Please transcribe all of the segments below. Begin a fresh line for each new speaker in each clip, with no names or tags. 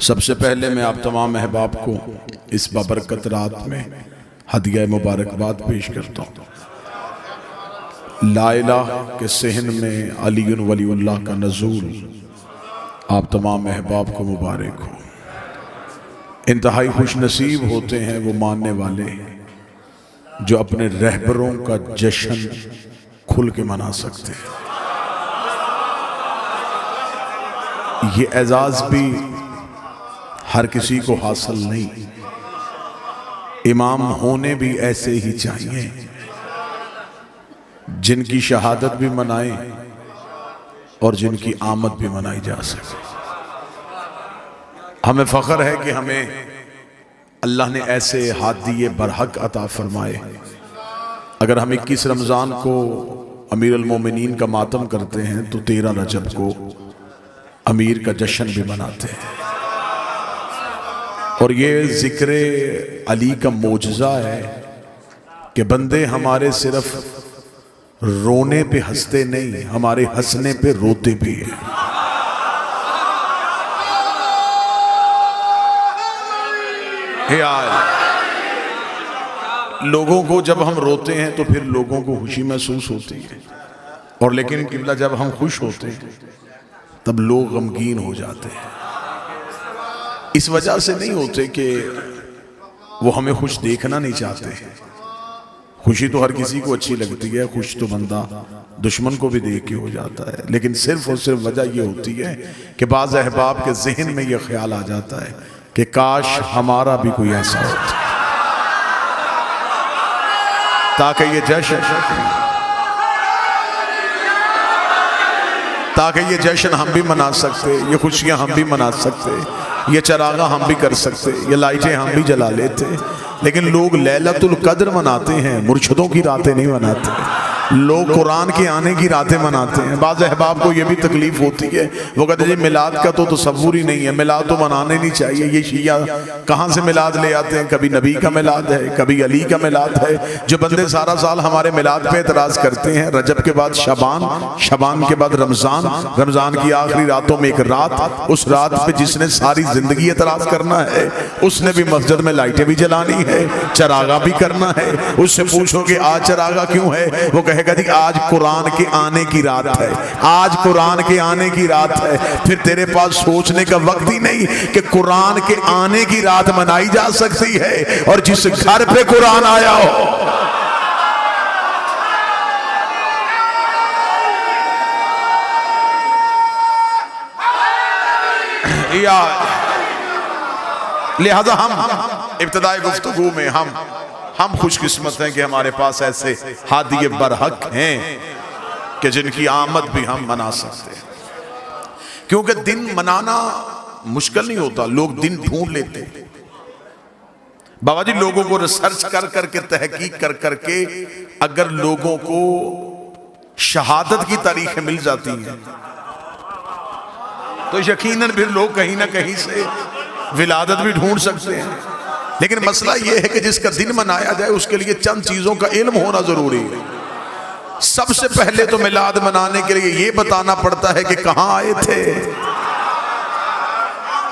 सबसे पहले मैं आप तमाम अहबाब को इस बाबरकत रात में हदिया मुबारकबाद पेश करता हूँ। ला इलाहा के सहन में अली वलीउल्लाह का नज़ूल आप तमाम अहबाब को मुबारक हो। इंतहाई खुश नसीब होते हैं वो मानने वाले जो अपने रहबरों का जश्न खुल के मना सकते हैं। ये एजाज भी हर किसी को हासिल नहीं। इमाम होने भी ऐसे ही चाहिए जिनकी शहादत भी मनाए और जिनकी आमद भी मनाई जा सके। हमें फ़ख्र है कि हमें अल्लाह ने ऐसे हादी बरहक अता फरमाए। अगर हम 21 रमज़ान को अमीर अल मोमिनीन का मातम करते हैं तो 13 रजब को अमीर का जश्न भी मनाते हैं। और ये जिक्र अली का मोजज़ा है कि बंदे हमारे सिर्फ रोने पे हंसते नहीं, हमारे हंसने पे रोते भी हैं। यार लोगों को जब हम रोते हैं तो फिर लोगों को खुशी महसूस होती है, और लेकिन किबला जब हम खुश होते हैं तब लोग गमगीन हो जाते हैं। इस वजह से नहीं होते कि वो हमें खुश देखना नहीं चाहते। खुशी तो हर किसी को अच्छी लगती है, खुश तो बंदा दुश्मन को भी देख के हो जाता है, लेकिन सिर्फ और सिर्फ वजह ये होती है कि बाज़ अहबाब के जहन में ये ख्याल आ जाता है कि काश हमारा भी कोई ऐसा होता ताकि ये जश्न हम भी मना सकते, ये खुशियां हम भी मना सकते, ये चरागा हम भी कर सकते, ये लाइटें हम भी जला लेते। लेकिन लोग लैलतुल कद्र मनाते हैं, मुर्शिदों की रातें नहीं मनाते। लोग कुरान के आने की रातें मनाते हैं। बाज़ अहबाब को यह भी तकलीफ होती है, वो कहते हैं मिलाद का तो तसव्वुर ही नहीं है, मिलाद तो मनाने नहीं चाहिए। ये शिया कहाँ से मिलाद ले आते हैं, कभी नबी का मिलाद है, कभी अली का मिलाद है। जो बंदे सारा साल हमारे मिलाद पे एतराज़ करते हैं, रजब के बाद शबान, शबान के बाद रमज़ान, रमज़ान की आखिरी रातों में एक रात, उस रात पे जिसने सारी जिंदगी एतराज़ करना है उसने भी मस्जिद में लाइटें भी जलानी है, चरागा भी करना है। उससे पूछो कि आज चरागा क्यों है, वो कहेगा जी आज कुरान के आने की रात है, आज कुरान के आने की रात है। फिर तेरे पास सोचने का वक्त ही नहीं कि कुरान के आने की रात मनाई जा सकती है, और जिस घर पे कुरान आया हो या लिहाजा हम इब्तिदाई गुफ्तगू में हम खुशकिस्मत हैं कि हमारे पास ऐसे हादी बरहक हैं कि जिनकी आमद भी हम मना सकते हैं। क्योंकि दिन मनाना मुश्किल नहीं होता, लोग दिन ढूंढ लेते हैं। बाबा जी लोगों को रिसर्च कर करके, तहकीक कर करके अगर लोगों को शहादत की तारीखें मिल जाती हैं तो यकीनन फिर लोग कहीं ना कहीं से विलादत भी ढूंढ सकते हैं। लेकिन मसला यह है कि जिसका दिन मनाया जाए उसके लिए चंद चीजों का इल्म होना जरूरी है। सबसे पहले तो मिलाद मनाने के लिए यह बताना पड़ता है कि कहां आए थे।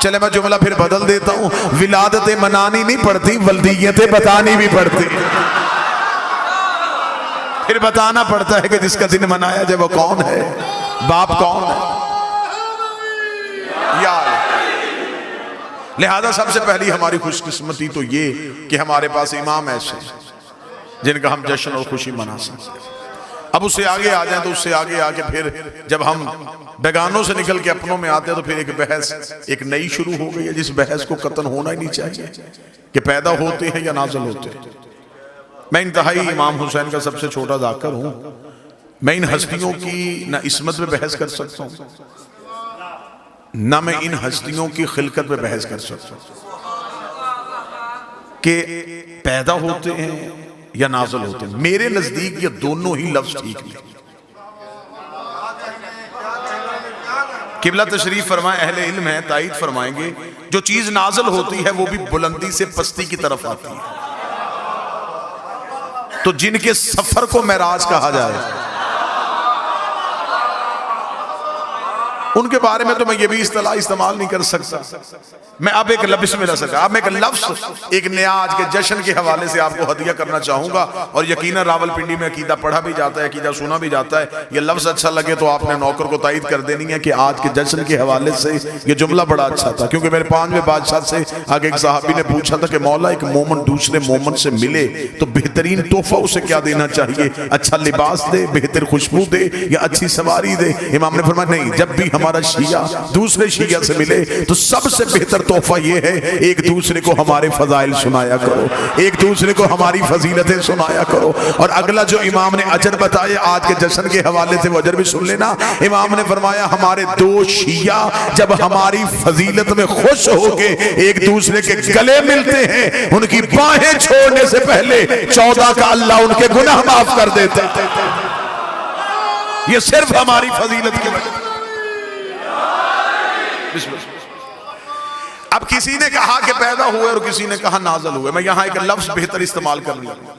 चले मैं जुमला फिर बदल देता हूं, विलादतें मनानी नहीं पड़ती, वल्दियतें बतानी भी पड़ती। फिर बताना पड़ता है कि जिसका दिन मनाया जाए वो कौन है, बाप कौन है। यार लिहाजा सबसे पहली हमारी खुशकिस्मती तो ये कि हमारे पास इमाम ऐसे जिनका हम जश्न और खुशी मना सकते हैं। अब उससे आगे आ जाए तो उससे आगे आके फिर जब हम बेगानों से निकल के अपनों में आते हैं तो फिर एक बहस एक नई शुरू हो गई है, जिस बहस को कतन होना ही नहीं चाहिए कि पैदा होते हैं या नाज़िल होते हैं। मैं इंतहाई इमाम हुसैन का सबसे छोटा जाकर हूं। मैं इन हस्तियों की ना इस्मत में बहस कर सकता हूं, ना मैं इन हस्तियों की खिलकत पे बहस कर सकता कि पैदा होते हैं या नाज़िल होते हैं। मेरे नजदीक ये दोनों ही लफ्ज ठीक नहीं। किबला तशरीफ फरमाए, अहले इल्म है ताईद फरमाएंगे, जो चीज नाज़िल होती है वो भी बुलंदी से पस्ती की तरफ आती है। तो जिनके सफर को मेराज कहा जाए उनके बारे में तो मैं ये भी इस्तेलाह इस्तेमाल नहीं कर सकता। मैं अब एक लफ्ज़ में ला सका, अब मैं एक लफ्ज़ एक नया आज के जश्न के हवाले से आपको हदिया करना चाहूँगा। और यकीनन रावलपिंडी में अकीदा पढ़ा भी जाता है, अकीदा सुना भी जाता है। ये लफ्ज़ अच्छा लगे तो आपने नौकर को तायद कर देनी है कि आज के जश्न के हवाले से ये जुमला बड़ा अच्छा था। क्योंकि मेरे 5वें बादशाह से आगे एक साहबी ने पूछा था कि मौला एक मोमन दूसरे मोमन से मिले तो बेहतरीन तोहफा उसे क्या देना चाहिए? अच्छा लिबास दे, बेहतर खुशबू दे, या अच्छी सवारी दे? इमाम ने फरमाया नहीं, जब भी हमारा शिया दूसरे शिया से मिले तो सबसे बेहतर तोहफा ये है एक दूसरे को हमारे फजाइल सुनाया करो, एक दूसरे को हमारी फजीलतें सुनाया करो। और अगला जो इमाम ने अजर बताया आज के जश्न के हवाले से वो अजर भी सुन लेना। इमाम ने फरमाया हमारे 2 शिया जब हमारी फजीलत में खुश होके एक दूसरे के गले मिलते हैं, उनकी बाहें छोड़ने से पहले 14 का अल्लाह उनके गुनाह माफ कर देता है। ये सिर्फ हमारी फजीलत की वजह। अब किसी ने कहा कि पैदा हुए और किसी ने कहा नाज़िल हुए। मैं यहां एक लफ्ज बेहतर इस्तेमाल करने लगा।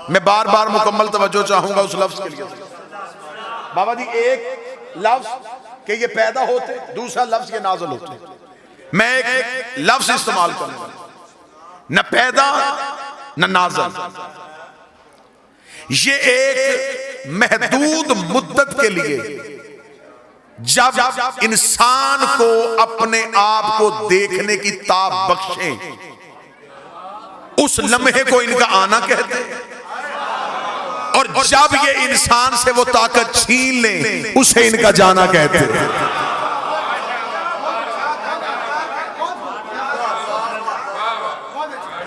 मैं बार बार मुकम्मल तवज्जो चाहूंगा उस लफ्ज के लिए। बाबा जी एक लफ्ज कि ये पैदा होते, दूसरा लफ्ज ये नाज़िल होते। मैं एक लफ्ज इस्तेमाल करूंगा, न पैदा न नाज़िल। ये एक महदूद मुद्दत के लिए जब इंसान को अपने आप को देखने की ताब बख्शे, उस लम्हे को इनका आना कहते हैं। और जब ये इंसान से वो ताकत छीन ले, उसे इनका जाना कहते हैं।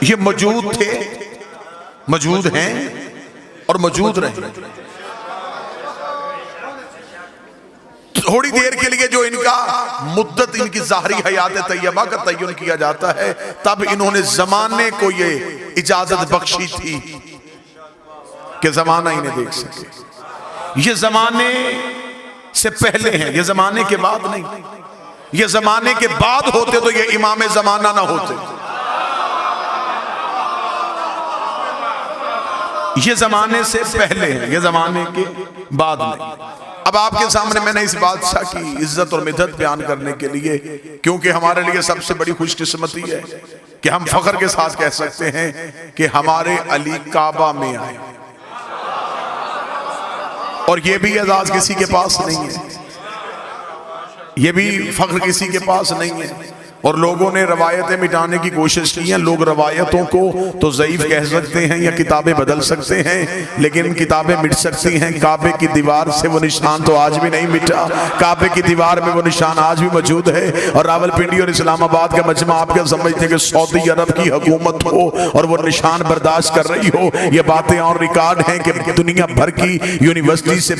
ये मौजूद थे, मौजूद हैं और मौजूद रहे। थोड़ी देर के लिए जो इनका मुद्दत इनकी ज़ाहरी हयात तैयबा का तय्युन किया जाता है, तब इन्होंने जमाने को ये इजाजत बख्शी थी कि जमाना इन्हें देख सके। ये जमाने से पहले हैं, ये जमाने के बाद नहीं। ये जमाने के बाद होते तो ये इमाम जमाना ना होते। ये जमाने से पहले हैं, ये जमाने के बाद नहीं। अब आपके सामने मैंने इस बादशाह की इज्जत और मिदत बयान करने के लिए, क्योंकि हमारे लिए सबसे बड़ी खुशकिस्मती है कि हम फख्र के साथ कह सकते हैं कि हमारे अली काबा में आए। और ये भी एजाज किसी के पास नहीं है, ये भी फख्र किसी के पास नहीं है। और लोगों ने रवायतें मिटाने की कोशिश की है। लोग रवायतों को तो ज़ईफ कह सकते हैं या किताबें बदल सकते हैं, लेकिन किताबें मिट सकती हैं। काबे की दीवार से वो निशान तो आज भी नहीं मिटा। काबे की दीवार में वो निशान आज भी मौजूद है। और रावलपिंडी और इस्लामाबाद का मजमा आप क्या समझते हैं कि सऊदी अरब की हुकूमत हो और वो निशान बर्दाश्त कर रही हो? ये बातें और रिकॉर्ड हैं कि दुनिया भर की यूनिवर्सिटी से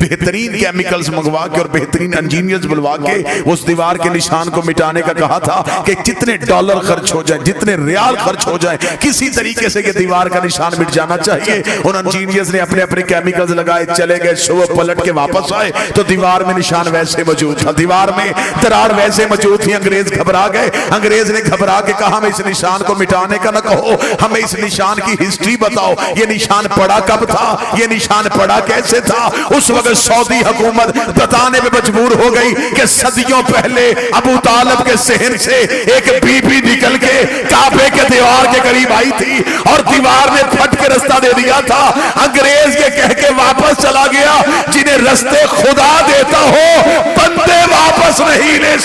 बेहतरीन केमिकल्स मंगवा के और बेहतरीन इंजीनियर्स बुलवा के उस दीवार के निशान को मिटाने का कहा था कि जितने डॉलर खर्च हो जाए, जितने रियाल खर्च हो जाए, किसी तरीके से ये दीवार का निशान मिट जाना चाहिए। उन इंजीनियर्स ने अपने अपने केमिकल्स लगाए, चले गए, सुबह पलट के वापस आए तो दीवार में निशान वैसे मौजूद था, दीवार में दरार वैसे मौजूद थी। अंग्रेज घबरा गए। अंग्रेज ने घबरा के कहा हमें इस निशान को मिटाने का न कहो, हमें इस निशान की हिस्ट्री बताओ। ये निशान पड़ा कब था, ये निशान पड़ा कैसे था? उस वक्त सऊदी हुकूमत बताने में मजबूर हो गई कि सदियों पहले अबू तालिब के सहन से एक बीबी निकल के काबे के दीवार के करीब आई थी और दीवार ने फट के रास्ता दे दिया था। अंग्रेज ये कह के वापस चला गया, जिन्हें रास्ते खुदा देता हो बंदे वापस नहीं ले।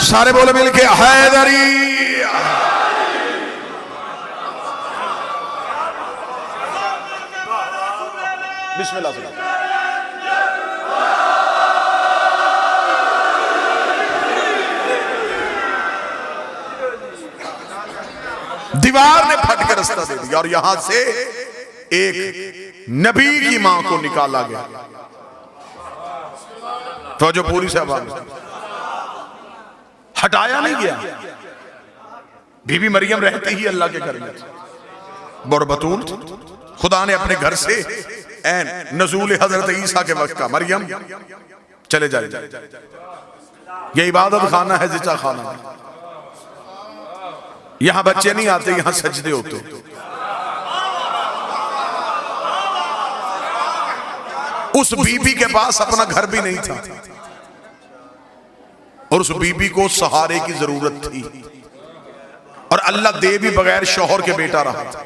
सारे बोले मिलके हैदरी। बिस्मिल्लाह। दीवार ने फट के रास्ता दे दिया और यहां से एक नबी की मां को निकाला गया। तो जो पूरी साहब हटाया नहीं गया। बीबी मरियम रहती ही अल्लाह के घर में बरबतूल, खुदा ने अपने घर से नज़ूल हजरत ईसा के वक्त का मरियम चले जाए। ये इबादत खाना है, जिचा खाना है। यहां बच्चे नहीं आते, यहां सजदे होते। उस बीबी के पास अपना घर भी नहीं था और उस बीबी को सहारे की जरूरत थी और अल्लाह दे भी बगैर शौहर के बेटा रहा था।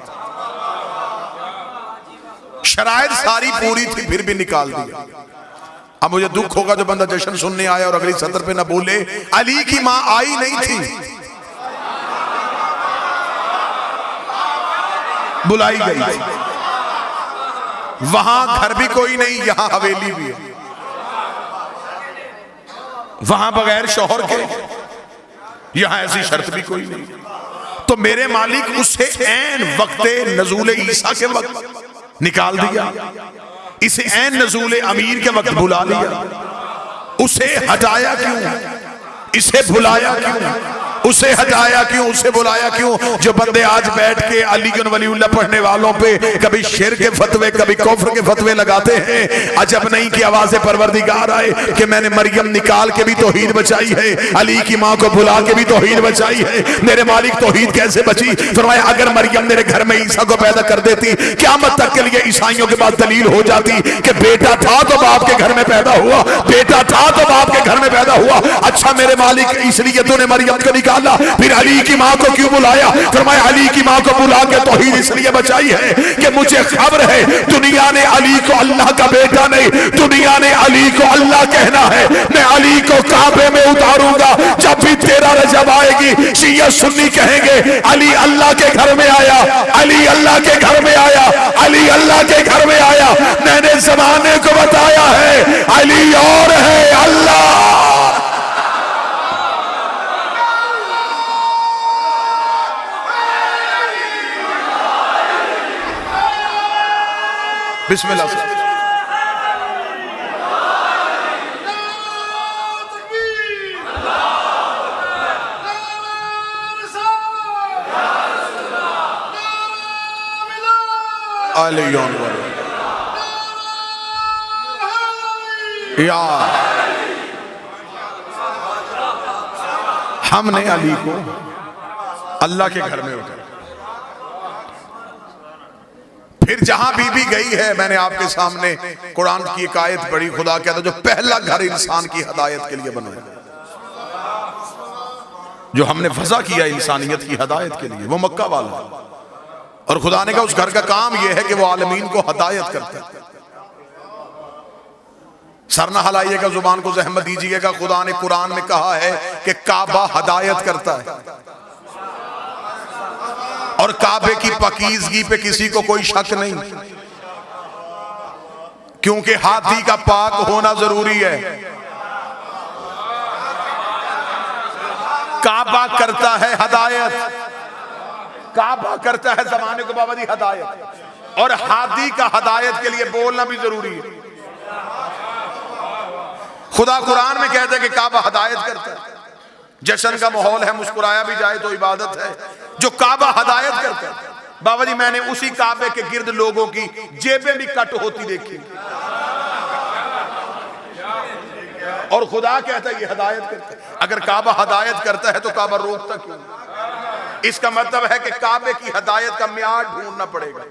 शराइत सारी पूरी थी फिर भी निकाल दिया। अब मुझे दुख होगा जो बंदा जश्न सुनने आया और अगली सत्र पे ना बोले अली की मां आई नहीं थी, बुलाई गई। वहां घर भी कोई नहीं, यहां हवेली भी है। वहां बगैर शौहर के, यहां ऐसी शर्त भी कोई नहीं। तो मेरे मालिक उसे ऐन वक्ते नजूल ईसा के वक्त निकाल दिया, इसे ऐन नजूल अमीर के वक्त बुला लिया। उसे हटाया क्यों, इसे बुलाया क्यों, उसे हटाया क्यों, उसे बुलाया क्यों? जो बंदे आज बैठ के अली वलीउल्लाह पढ़ने वालों पे कभी शिर के फतवे कभी कुफ्र के फतवे लगाते हैं, अजब नहीं कि आवाज़े परवरदिगार आए कि मैंने मरियम निकाल के भी तौहीद बचाई है, अली की माँ को बुला के भी तौहीद बचाई है। मेरे मालिक तौहीद कैसे बची? फरमाया अगर मरियम मेरे घर में ईसा को पैदा कर देती, क़यामत तक के लिए ईसाइयों के पास दलील हो जाती कि बेटा था तो बाप के घर में पैदा हुआ, बेटा था तो बाप के घर में पैदा हुआ। अच्छा मेरे मालिक इसलिए तूने मरियम को निकाला, फिर अली की मां को क्यों बुलाया? फरमाया अली की मां को बुला के तौहीद इसलिए बचाई है कि मुझे खबर है दुनिया ने अली को अल्लाह का बेटा नहीं, दुनिया ने अली को अल्लाह कहना है। मैं अली को काबे में उतारूंगा, जब भी तेरा रजब आएगी शिया सुन्नी कहेंगे अली अल्लाह के घर में आया, अली अल्लाह के घर में आया, अली अल्लाह के घर में आया। मैंने जमाने को बताया है अली और है अल्लाह। बिस्मिल्लाह से यार हमने अली को अल्लाह के घर में उतारा। फिर जहां बीबी गई है, मैंने आपके सामने कुरान की एक आयत पढ़ी, खुदा कहता जो पहला घर इंसान की हदायत के लिए बनाया, जो हमने वज़ा किया इंसानियत की हदायत के लिए, वो मक्का वाला है। और खुदा ने कहा उस घर का काम यह है कि वो आलमीन को हदायत करता है। सर न हिलाइएगा, जुबान को ज़हमत दीजिएगा। खुदा ने कुरान में कहा है कि काबा हदायत करता है और काबे की पकीजगी पे किसी को कोई शक नहीं, क्योंकि हाथी का पाक होना जरूरी है। काबा करता है हदायत, काबा करता है जमाने को बाबा जी हदायत, और हाथी का हदायत के लिए बोलना भी जरूरी है। खुदा कुरान में कहता है कि काबा हदायत करता है। जश्न का माहौल है, मुस्कुराया भी जाए तो इबादत है। जो काबा हदायत करता है, बाबा जी मैंने उसी काबे के गिर्द लोगों की जेबें भी कट होती देखी, और खुदा कहता है ये हदायत करता है। अगर काबा हदायत करता है तो काबा रोकता क्यों? इसका मतलब है कि काबे की हदायत का मियार ढूंढना पड़ेगा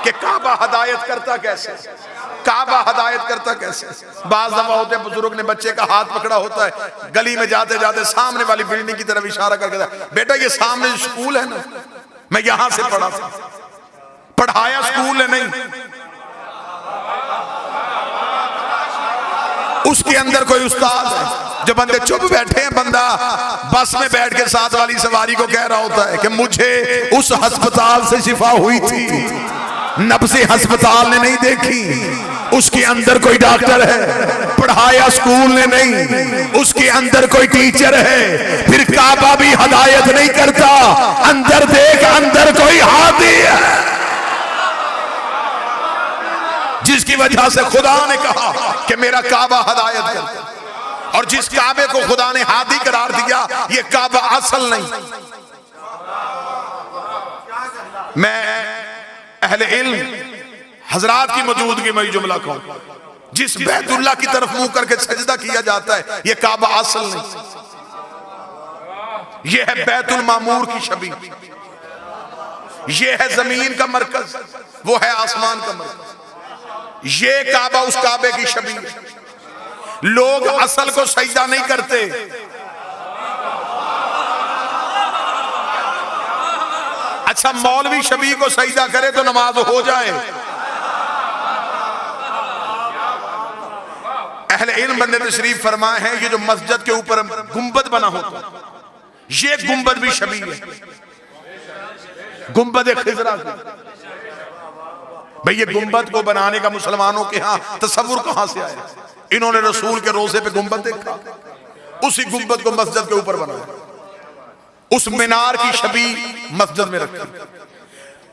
कि काबा हदायत करता कैसे, काबा हदायत करता कैसे। बाज दफा होते बुजुर्ग ने बच्चे का हाथ पकड़ा होता है, गली में जाते जाते सामने वाली बिल्डिंग की तरफ इशारा करके, बेटा ये सामने स्कूल है ना, मैं यहां से पढ़ा था। पढ़ाया स्कूल है नहीं, उसके अंदर कोई उस्ताद है। जो बंदे चुप बैठे हैं, बंदा बस में बैठ के साथ वाली सवारी को कह रहा होता है कि मुझे उस अस्पताल से शिफा हुई थी, नब्ज़े अस्पताल ने नहीं देखी, उसके अंदर कोई डॉक्टर है। पढ़ाया स्कूल ने नहीं, उसके अंदर कोई टीचर है। फिर काबा भी हदायत नहीं करता, अंदर देख अंदर कोई हादी है, जिसकी वजह से खुदा ने कहा कि मेरा काबा हदायत करता है। और जिस काबे को खुदा ने हादी करार दिया, ये काबा असल नहीं। मैं अहले इल्म हजरात की मौजूदगी में जुमला कहूं, जिस बैतुल्लाह की तरफ मुंह करके सजदा किया जाता है, ये काबा असल नहीं, ये है बैतुल मामूर की छवि, ये है जमीन का मरकज, वो है आसमान का मरकज। ये काबा उस काबे की छवि है। लोग असल को सजदा नहीं करते, अच्छा मौलवी शबी को सजदा करे तो नमाज हो जाए। अहले इल्म बंदे तशरीफ फरमाए हैं ये जो मस्जिद के ऊपर गुंबद बना होता ये गुंबद भी शबी है, गुंबद खिजरा। भाई ये गुंबद को बनाने का मुसलमानों के यहाँ तसव्वुर कहां से आया? इन्होंने रसूल के रोजे पे गुंबद देखा, उसी गुंबद को मस्जिद के ऊपर बनाया, उस मीनार की छवि मस्जिद में रखी,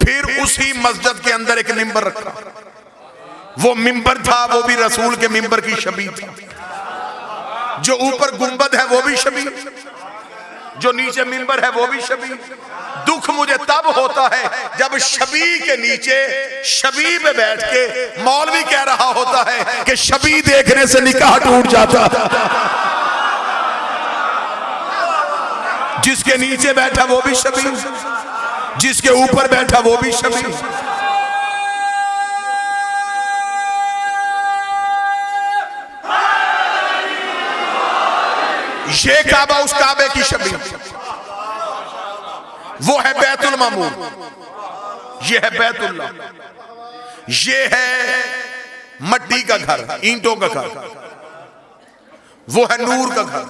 फिर उसी मस्जिद के अंदर एक मिंबर रखा। वो मिंबर था वो भी रसूल के मिंबर की छवि था। जो ऊपर गुंबद है वो भी छवि, जो नीचे मिंबर है वो भी छवि। दुख मुझे तब होता है जब छवि के नीचे छवि पे बैठ के मौलवी कह रहा होता है कि छवि देखने से निकाह टूट जाता। जिसके नीचे बैठा वो भी छवि, जिसके ऊपर बैठा वो भी छवि। ये काबा उस काबे की छवि, वो है बैतुल मामूर, ये है बैतुल्लाह, ये है मट्टी का घर, ईंटों का घर, वो है नूर का घर।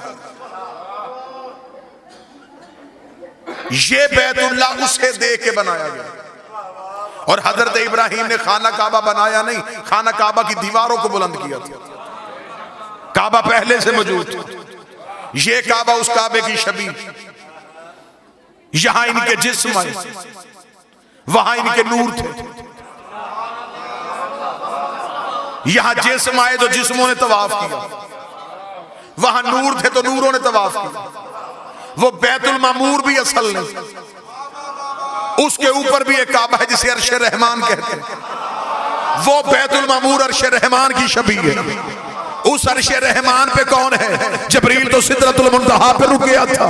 ये बैतुल्लाह उसे देख के बनाया गया। और हजरत इब्राहिम ने खाना काबा बनाया नहीं, खाना काबा की दीवारों को बुलंद किया था। काबा पहले से मौजूद था। ये काबा उस काबे की छवि, यहां इनके जिस्म आए, वहां इनके नूर थे। यहां जिस्म आए तो जिस्मों ने तवाफ किया, वहां नूर थे तो नूरों ने तवाफ किया। वो बैतुल मामूर भी असल नहीं, उसके ऊपर भी एक काबा है जिसे अर्श रहमान कहते हैं। वो बैतुल मामूर अर्श रहमान की छवि है। उस अर्श रहमान पे कौन है? जबरील तो सिदरतुल मुंतहा पे रुक गया था।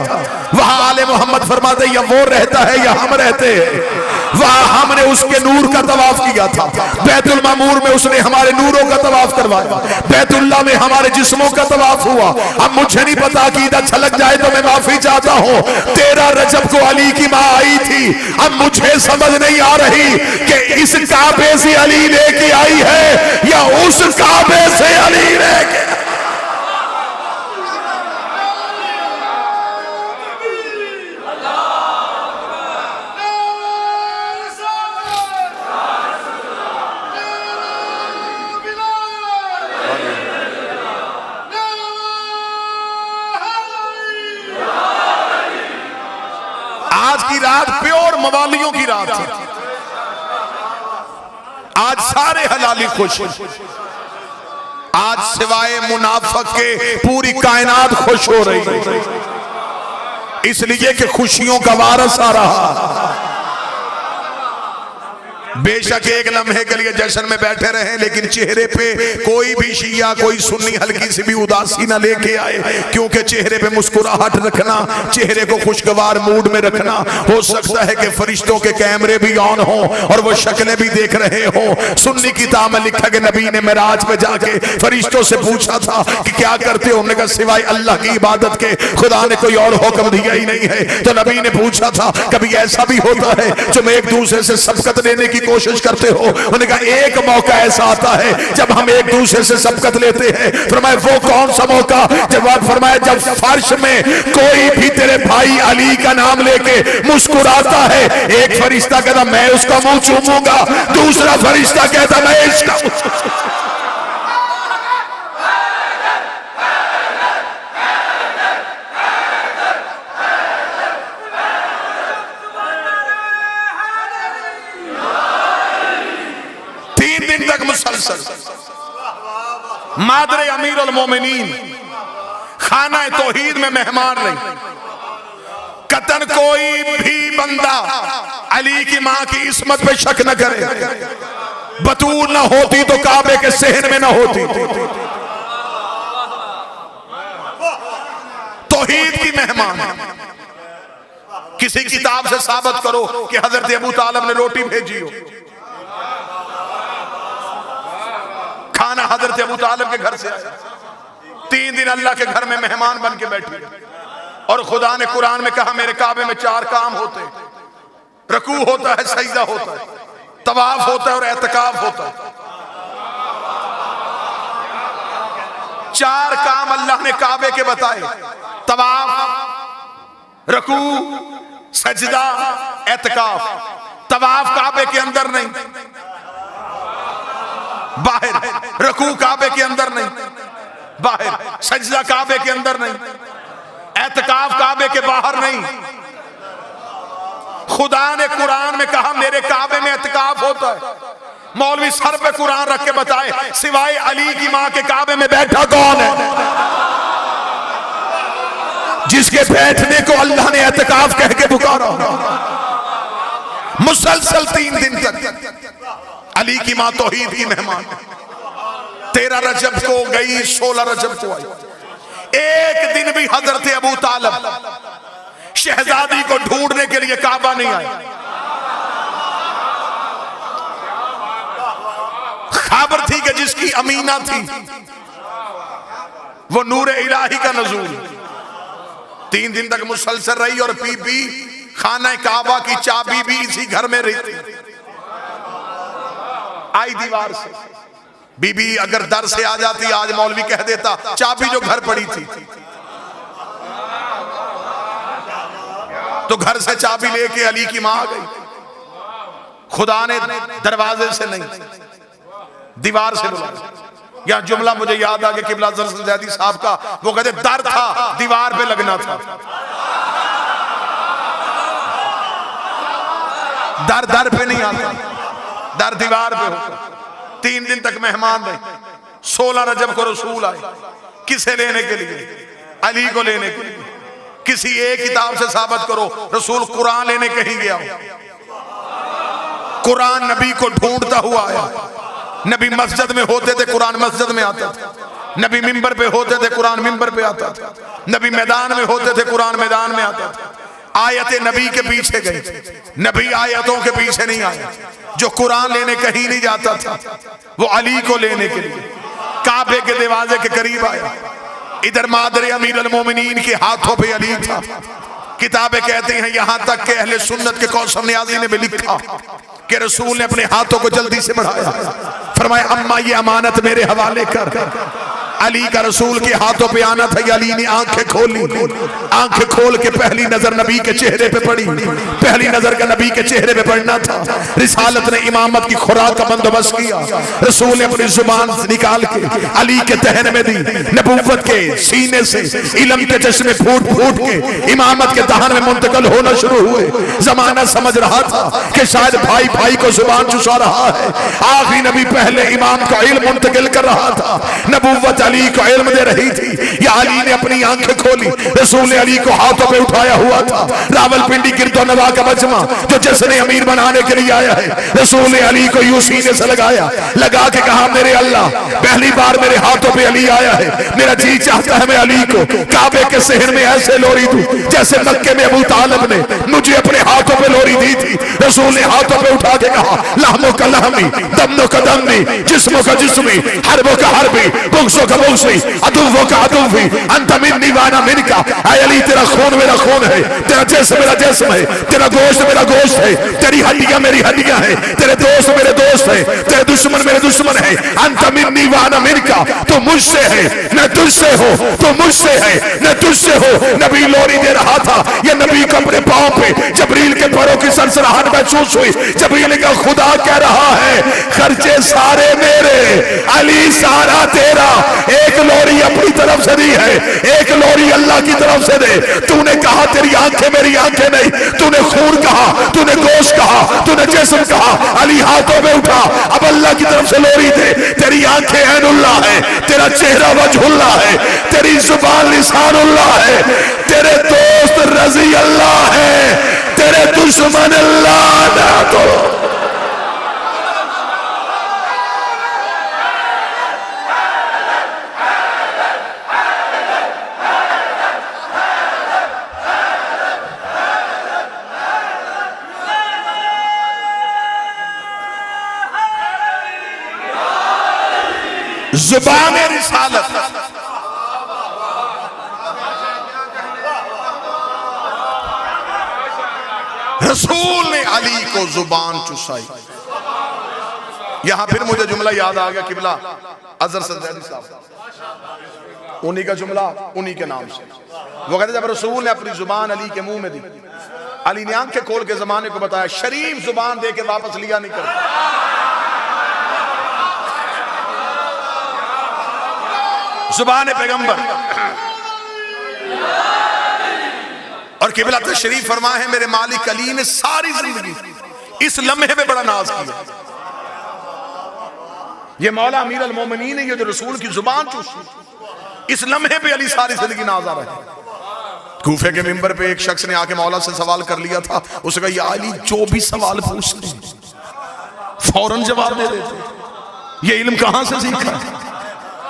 वहां आले मोहम्मद फरमाते या वो रहता है या हम रहते हैं। वहां हमने उसके नूर का तवाफ किया था। बैतुल मामूर में उसने हमारे नूरों का तवाफ करवाया, बैतुल्लाह में हमारे जिस्मों का तवाफ हुआ। अब मुझे नहीं पता अकीदा छलक जाए तो मैं माफी चाहता हूँ। 13 रजब को अली की माँ आई थी। अब मुझे समझ नहीं आ रही कि इस काबे से अली लेके आई है या उस काबे से अली लेके। आज की रात प्योर मवालियों की रात है। आज सारे हलाली खुश, आज सिवाय मुनाफिक के पूरी कायनात खुश हो रही है, इसलिए कि खुशियों का वारस आ रहा। बेशक एक लम्हे के लिए जश्न में बैठे रहे, लेकिन चेहरे पे कोई भी शिया कोई सुन्नी हल्की सी भी उदासी ना लेके आए, क्योंकि चेहरे पे मुस्कुराहट रखना, चेहरे को खुशगवार मूड में रखना। हो सकता है कि फरिश्तों के कैमरे भी ऑन हो और वो शक्लें भी देख रहे हो। सुन्नी किताब में लिखा कि नबी ने मेराज में जाके फरिश्तों से पूछा था कि क्या करते हो? उन्होंने कहा सिवाय अल्लाह की इबादत के खुदा ने कोई और हुक्म दिया ही नहीं है। तो नबी ने पूछा था कभी ऐसा भी होता है जब एक दूसरे से सबकत लेने की कोशिश करते हो? उन्होंने कहा एक मौका ऐसा आता है जब हम एक दूसरे से सबकत लेते हैं। फरमाया वो कौन सा मौका? जवाब फरमाया जब फर्श में कोई भी तेरे भाई अली का नाम लेके मुस्कुराता है, एक फरिश्ता कहता मैं उसका मुंह चूमूंगा, दूसरा फरिश्ता कहता मैं इसका। मुसलसल मादरे अमीर अल मोमिनीन खाना तौहीद में मेहमान नहीं। कतन कोई भी बंदा अली की मां की इस्मत पे शक न करे। बतूल न होती तो काबे के सहन में न होती। तौहीद की मेहमान किसी किताब से साबित करो कि हजरत अबू तालिब ने रोटी भेजी हो। खाना हजरत अबू तालिब के घर से आया। 3 दिन अल्लाह के घर में मेहमान बन के बैठे और खुदा ने कुरान में कहा मेरे काबे में 4 काम होते हैं, रकू होता है, सजदा होता है, तवाफ होता है और एतकाफ होता है। 4 काम अल्लाह ने काबे के बताए, तवाफ, रकू, सजदा, एतकाफ। तवाफ काबे के अंदर नहीं, बाहर। रकू काबे के अंदर नहीं, बाहर। सजदा काबे के अंदर नहीं, एतकाफ काबे के बाहर नहीं। खुदा ने कुरान में कहा मेरे काबे में एतकाफ होता है। मौलवी सर पे कुरान रख के बताए सिवाय अली की मां के काबे में बैठा कौन है जिसके बैठने को अल्लाह ने एतकाफ कह के पुकारा। मुसलसल 3 दिन तक अली की मां तौहीद की मेहमान। 13 रजब को गई, 16 रजब को आई। एक दिन भी हजरत अबू तालिब शहजादी को ढूंढने के लिए काबा नहीं आए। खबर थी कि जिसकी अमीना थी वो नूर इलाही का नजूल। 3 दिन तक मुसलसल रही और बीबी खाना काबा की चाबी भी इसी घर में रहती। आई दीवार से। बीबी अगर दर से आ जाती, आज मौलवी कह देता चाबी जो घर पड़ी थी, तो घर से चाबी लेके अली की मां आ गई। खुदा ने दरवाजे से नहीं, दीवार से बुलाया। यह जुमला मुझे याद आ गया किबला ज़ैदी साहब का। वो कहते दर था, दीवार पे लगना था। दर दर पे नहीं आता, दर दीवार पे होता। 3 दिन तक मेहमान रहे। 16 रजब को रसूल आए। किसे लेने के लिए? अली को लेने के लिए। किसी एक किताब से साबित करो रसूल कुरान लेने कहीं गया। कुरान नबी को ढूंढता हुआ आया। नबी मस्जिद में होते थे, कुरान मस्जिद में आता था। नबी मिंबर पे होते थे, कुरान मिंबर पे आता था। नबी मैदान में होते थे, कुरान मैदान में आता था। आयतें नबी के पीछे गई, नबी आयतों के पीछे नहीं आया। जो कुरान लेने कहीं नहीं जाता था वो अली को लेने के लिए काबे के दरवाजे के करीब आया। इधर मादर अमीर अल मोमिनीन के हाथों पे अली था। किताबें कहती हैं यहां तक कि अहले सुन्नत के कौसर नियाज़ी ने भी लिखा कि रसूल ने अपने हाथों को जल्दी से बढ़ाया, फरमाया अम्मा ये अमानत मेरे हवाले कर। अली का रसूल के हाथों पे आना था। अली ने आंखें खोली, आंखें खोल के पहली नजर नबी के चेहरे पे पड़ी। पहली नजर का नबी के चेहरे पे पड़ना था। रिसालत ने इमामत की खुराक का बंदोबस्त किया। रसूल ने अपनी जुबान से निकाल के अली के तहन में दी। नबूवत के सीने से इल्म के चश्मे फूट फूट के इमामत के दहन में मुंतकिल होना शुरू हुए। जमाना समझ रहा था कि शायद भाई भाई को जुबान चुसा रहा है। आखिरी नबी पहले इमाम का इल्म मुंतकिल कर रहा था। नबूवत अली को इल्म दे रही थी। या अली ने अपनी आंखें खोली। रसूल ने अली को हाथों पे उठाया हुआ था। रावलपिंडी गिरदो नवा का मजमा जो जिसने अमीर बनाने के लिए आया है, रसूल ने अली को यूं सीने से लगाया, लगा के कहा मेरे अल्लाह पहली बार मेरे हाथों पे अली आया है। मेरा जी चाहता है मैं अली को काबे के सहन में ऐसे लोरी दूं जैसे मक्के में अबू तालिब ने मुझे अपने हाथों पे लोरी दी थी। रसूल ने हाथों पे उठा के कहा लहमो का लहमी, दमनो का दमी, जिस्मो का जिस्मी, हरबो का हरबी, बुग्सो का बुग्सी, अदुवो का अदुवी, अंत मिन्नी वाना मिनका। ऐ अली तेरा खून मेरा खून है, तेरा जिस्म मेरा जिस्म है, तेरा गोश्त मेरा गोश्त है, तेरी हड्डियां मेरी हड्डियां हैं, तेरे दोस्त मेरे दोस्त है, तेरे दुश्मन मेरे दुश्मन है। अंत मिन्नी वाना मिनका, तो मुझसे है मैं तुझसे हो, तो मुझसे है मैं तुझसे हो। नबी लोरी दे रहा था। ये नबी को अपने पांव पे जबरील के पैरों की सरसराहट महसूस हुई। जबरील का खुदा कह रहा है खर्चे सारे मेरे, अली सारा तेरा। एक लोरी अपनी तरफ से दी है, एक लोरी अल्लाह की तरफ से दे। तूने कहा तेरी आंखें मेरी आंखें नहीं, तूने खून कहा, तूने गोश्त कहा, तूने जिस्म कहा। अली हाथों में उठा, अब अल्लाह की तरफ से लोरी दे। तेरी आंखें ऐनुल्लाह है, तेरा चेहरा वजहुल्लाह है, तेरी जुबान लिसानुल्लाह है, तेरे दोस्त रजी अल्लाह है, तेरे दुश्मन अल्लाह ना तो। जुबान रिसालत। रसूल ने अली को जुबान चुसाई। यहां फिर मुझे जुमला याद आ गया, किबला अजहर सज्जादी साहब, उन्हीं का जुमला उन्हीं के नाम से। वो कहते जब रसूल ने अपनी जुबान अली के मुंह में दी, अली ने आंखें खोल के जमाने को बताया, शरीफ जुबान दे के वापस लिया नहीं करता। जुबान पैगंबर और किबला तशरीफ फरमा है, मेरे मालिक अली ने सारी जिंदगी इस लम्हे में बड़ा नाज किया। ये मौला अमीर अल मोमिनीन है, ये जो रसूल की जुबान चूसी, इस लम्हे पे अली सारी जिंदगी नाज आ रहा है। कूफे के मिंबर पे एक शख्स ने आके मौला से सवाल कर लिया था। उसने कहा, या अली जो भी सवाल पूछते फौरन जवाब दे देते, ये इल्म कहां से सीखा,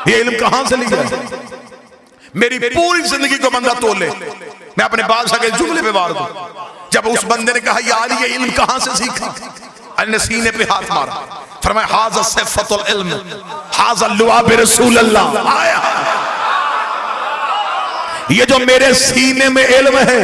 ये इल्म कहां से लिया? मेरी पूरी जिंदगी को बंदा तोले, मैं अपने बादशाह के जुमले पे वार दूं। जब उस बंदे ने कहा, या अली ये इल्म कहां से सीखा, अली ने सीने पे हाथ मारा, फरमाया, हाज़ा सिफ़तुल इल्म, हाज़ा लुआब रसूल अल्लाह। आया ये जो मेरे सीने में इल्म है,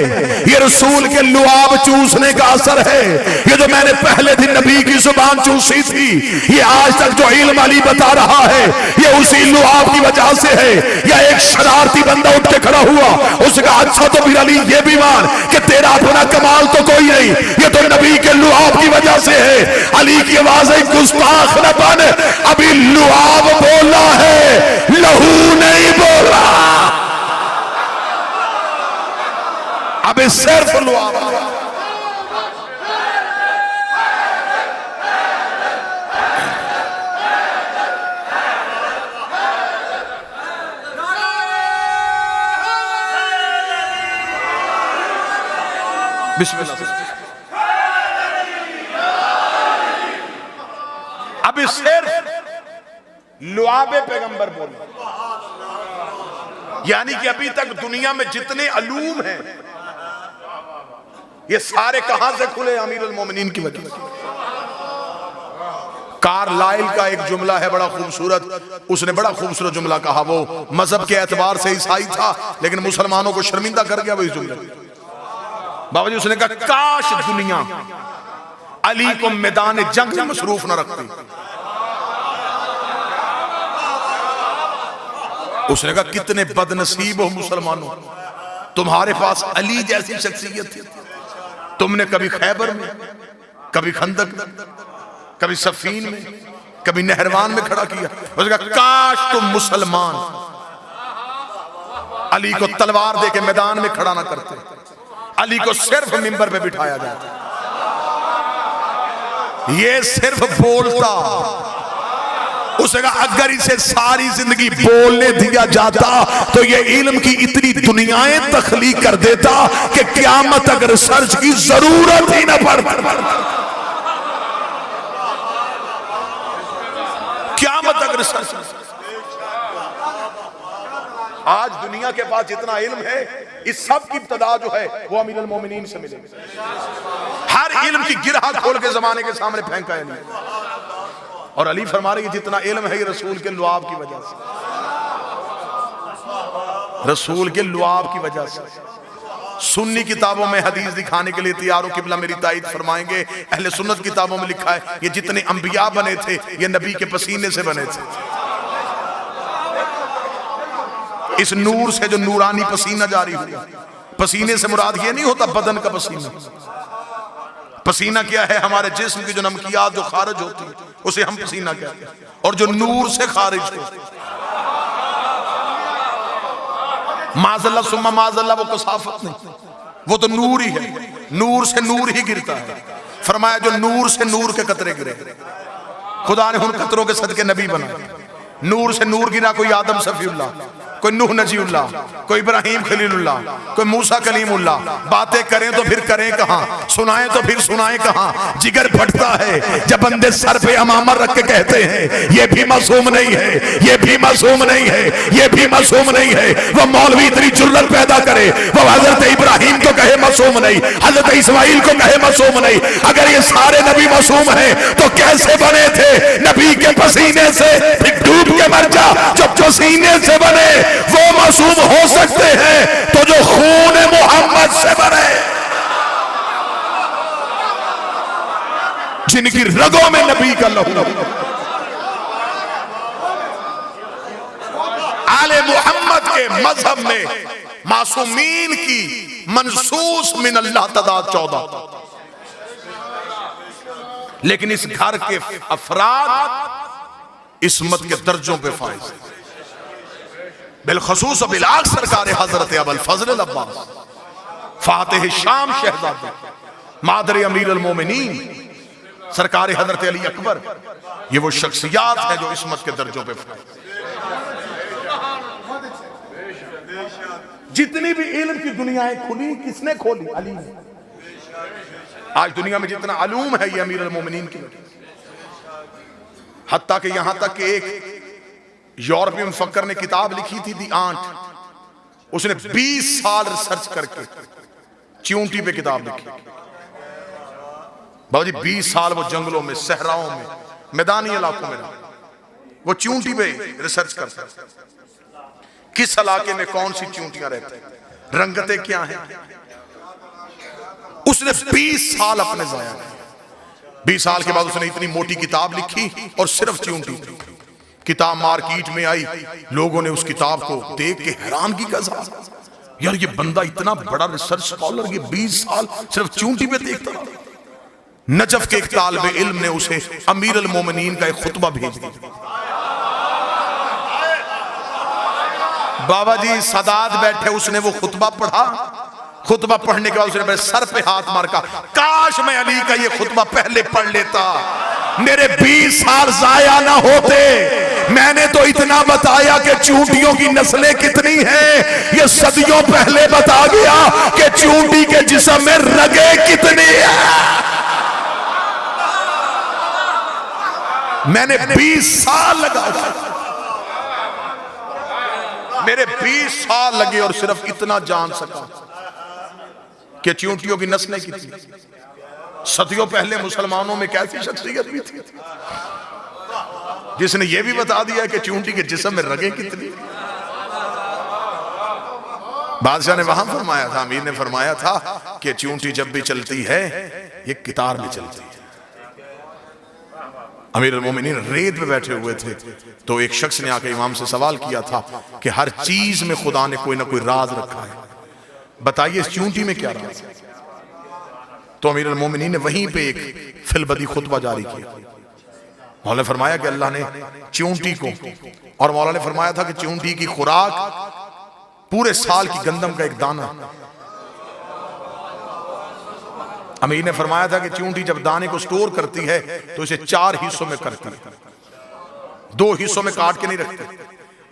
ये रसूल के लुआब चूसने का असर है। ये जो मैंने पहले दिन नबी की जुबान चूसी थी, ये आज तक जो इल्म अली बता रहा है, ये उसी लुआब की वजह से है। या एक शरारती बंदा उठ के खड़ा हुआ, उसने कहा, अच्छा तो फिर अली ये भी मान कि तेरा अपना कमाल तो कोई नहीं, ये तो नबी के लुआब की वजह से है। अली की आवाज है, गुस्ताख न बन, अभी लुआब बोला है, लहू नहीं बोला। अब सिर्फ लुआब। बिस्मिल्लाह। अब सिर्फ लुआबे पैगंबर बोले, यानी कि अभी तक दुनिया में जितने अलूम हैं, ये सारे कहां से खुले? अमीर अल मोमिनीन की वजह से। कार्लाइल का एक जुमला है बड़ा खूबसूरत, उसने बड़ा खूबसूरत जुमला कहा। वो मजहब के एतबार से ईसाई था, लेकिन मुसलमानों को शर्मिंदा कर गया वो इस जुमले। बाबा जी उसने कहा, काश दुनिया अली को मैदान जंग में मसरूफ न रखती। उसने कहा, कितने बदनसीब हो मुसलमानों, तुम्हारे पास अली जैसी शख्सियत थी। तुमने कभी खैबर में, कभी खंदक में, कभी सफीन में, कभी नहरवान में खड़ा किया। उसने कहा, काश तुम मुसलमान अली को तलवार दे के मैदान में खड़ा ना करते, अली को सिर्फ मिंबर पे बिठाया जाता। ये सिर्फ बोलता। उसने कहा, अगर इसे सारी जिंदगी बोलने दिया जाता तो ये इल्म की इतनी दुनियाएं तख्लीक कर देता कि क़यामत तक रिसर्च की जरूरत ही ना पड़ती। क़यामत तक रिसर्च। आज दुनिया के पास जितना इल्म है, इस सब की इब्तदा जो है वो अमीर अल मोमिनीन से मिलेगी। हर इल्म की गिरहा खोल के जमाने के सामने फेंका है नहीं। और अली फरमा रही है, जितना इल्म है ये रसूल के लुआब की वजह से, रसूल के लुआब की वजह से। सुन्नी किताबों में हदीस दिखाने के लिए तैयार हो, किबला मेरी ताईद फरमाएंगे। अहले सुन्नत किताबों में लिखा है, ये जितने अंबिया बने थे ये नबी के पसीने से बने थे। इस नूर से जो नूरानी पसीना जारी हुआ, पसीने से मुराद ये नहीं होता बदन का पसीना। पसीना क्या है? हमारे जिस्म की जो नमकियात जो खारिज होती है उसे हम पसीना कहते हैं। और जो नूर से खारिज हो, माज़ल्ला सुम्मा माज़ल्ला, वो कसाफत नहीं, वो तो नूर ही है। नूर से नूर ही गिरता है। फरमाया, जो नूर से नूर के कतरे गिरे, खुदा ने उन कतरों के सदके नबी बनाए। नूर से नूर गिरा, कोई आदम सफीउल्लाह, कोई नूह नजीउल्लाह, कोई इब्राहिम खलीलुल्लाह, कोई मूसा कलीमुल्लाह। बातें करें तो फिर करें कहां, सुनाएं तो फिर सुनाएं कहां। जिगर फटता है जब बंदे सर पे अमामा रख के कहते हैं ये भी मासूम नहीं है, ये भी मासूम नहीं है, ये भी मासूम नहीं है। वो मौलवी इतनी जुर्रत पैदा करे, वो हजरत इब्राहिम को कहे मासूम नहीं, हजरत इस्माइल को कहे मासूम नहीं। अगर ये सारे नबी मासूम हैं तो कैसे बने थे? नबी के पसीने से, फिर डूब के मर जा। जब जो सीने से बने वो मासूम हो सकते हैं, तो जो खून मोहम्मद से बने, जिनकी रगों में नबी का लहू, आले मोहम्मद के मजहब में मासूमीन की मनसूस मिन अल्लाह तदाद 14, लेकिन इस घर के अफराद इस्मत के दर्जों पे फाइज, बिलखसूस बिलाग सरकार हजरत अबुल फजल अब्बास फातिह शाम शहजादे मादर अमीर अल मोमिनीन सरकार हजरत अली अकबर, ये वो शख्सियात है जो इस्मत के दर्जों पे फाइज। जितनी भी इल्म की दुनियाएं खुली, किसने खोली? अली ने। आज दुनिया में जितना अलूम है ये अमीर अल मोमिनीन की वजह से। हत्ता कि यहां तक कि एक यूरोपीय मुफक्कर ने किताब लिखी थी दी आंट, उसने 20 साल रिसर्च करके चींटी पे किताब लिखी। बाबा जी 20 साल वो जंगलों में, सहराओं में, मैदानी इलाकों में वो चींटी पे रिसर्च करता है, किस इलाके में कौन सी चींटियां रहती हैं, रंगतें क्या हैं। उसने 20 साल अपने जाया किए। 20 साल के बाद उसने इतनी मोटी किताब लिखी और सिर्फ चींटी। किताब मार्केट में आई, लोगों ने उस किताब को देख के हैरानगी का इजहार, यार ये बंदा इतना बड़ा रिसर्च स्कॉलर, ये 20 साल सिर्फ चींटी पे देखता रहा। नजफ के एक तालिबे इल्म ने उसे अमीर अल मोमिनीन का एक खुतबा भेज दिया। बाबा जी सदात बैठे, उसने वो खुतबा पढ़ा। खुतबा पढ़ने के बाद उसने मेरे सर पे हाथ मार का, काश मैं अली का ये खुतबा पहले पढ़ लेता, मेरे 20 साल जाया ना होते। मैंने तो इतना बताया कि चूंटियों की नस्लें कितनी हैं, ये सदियों पहले बता गया कि चूंटी के जिस्म में रगे कितनी है। मैंने 20 साल लगाया, मेरे 20 साल लगे और सिर्फ इतना जान सका कि चींटियों की नस्लें कितनी। सदियों पहले मुसलमानों में कैसी शख्सियत भी थी जिसने यह भी बता दिया कि चींटी के जिस्म में रगें कितनी। बादशाह ने वहां फरमाया था, अमीर ने फरमाया था कि चींटी जब भी चलती है ये कितार में चलती है। अमीर अल मोमिनीन रेत पे बैठे हुए थे, तो एक शख्स ने आकर इमाम से सवाल किया था कि हर चीज में खुदा ने कोई ना कोई राज रखा है, बताइए इस चींटी में क्या राज है। तो अमीर अल मोमिनीन ने वहीं पे एक फिलबदी खुतबा जारी किया। मौला ने फरमाया कि अल्लाह ने चींटी को, और मौला ने फरमाया था कि चींटी की खुराक पूरे साल की गंदम का एक दाना। अमीर ने फरमाया था कि चींटी जब दाने को स्टोर करती है तो इसे 4 हिस्सों में करती है, 2 हिस्सों में काट के नहीं रखती।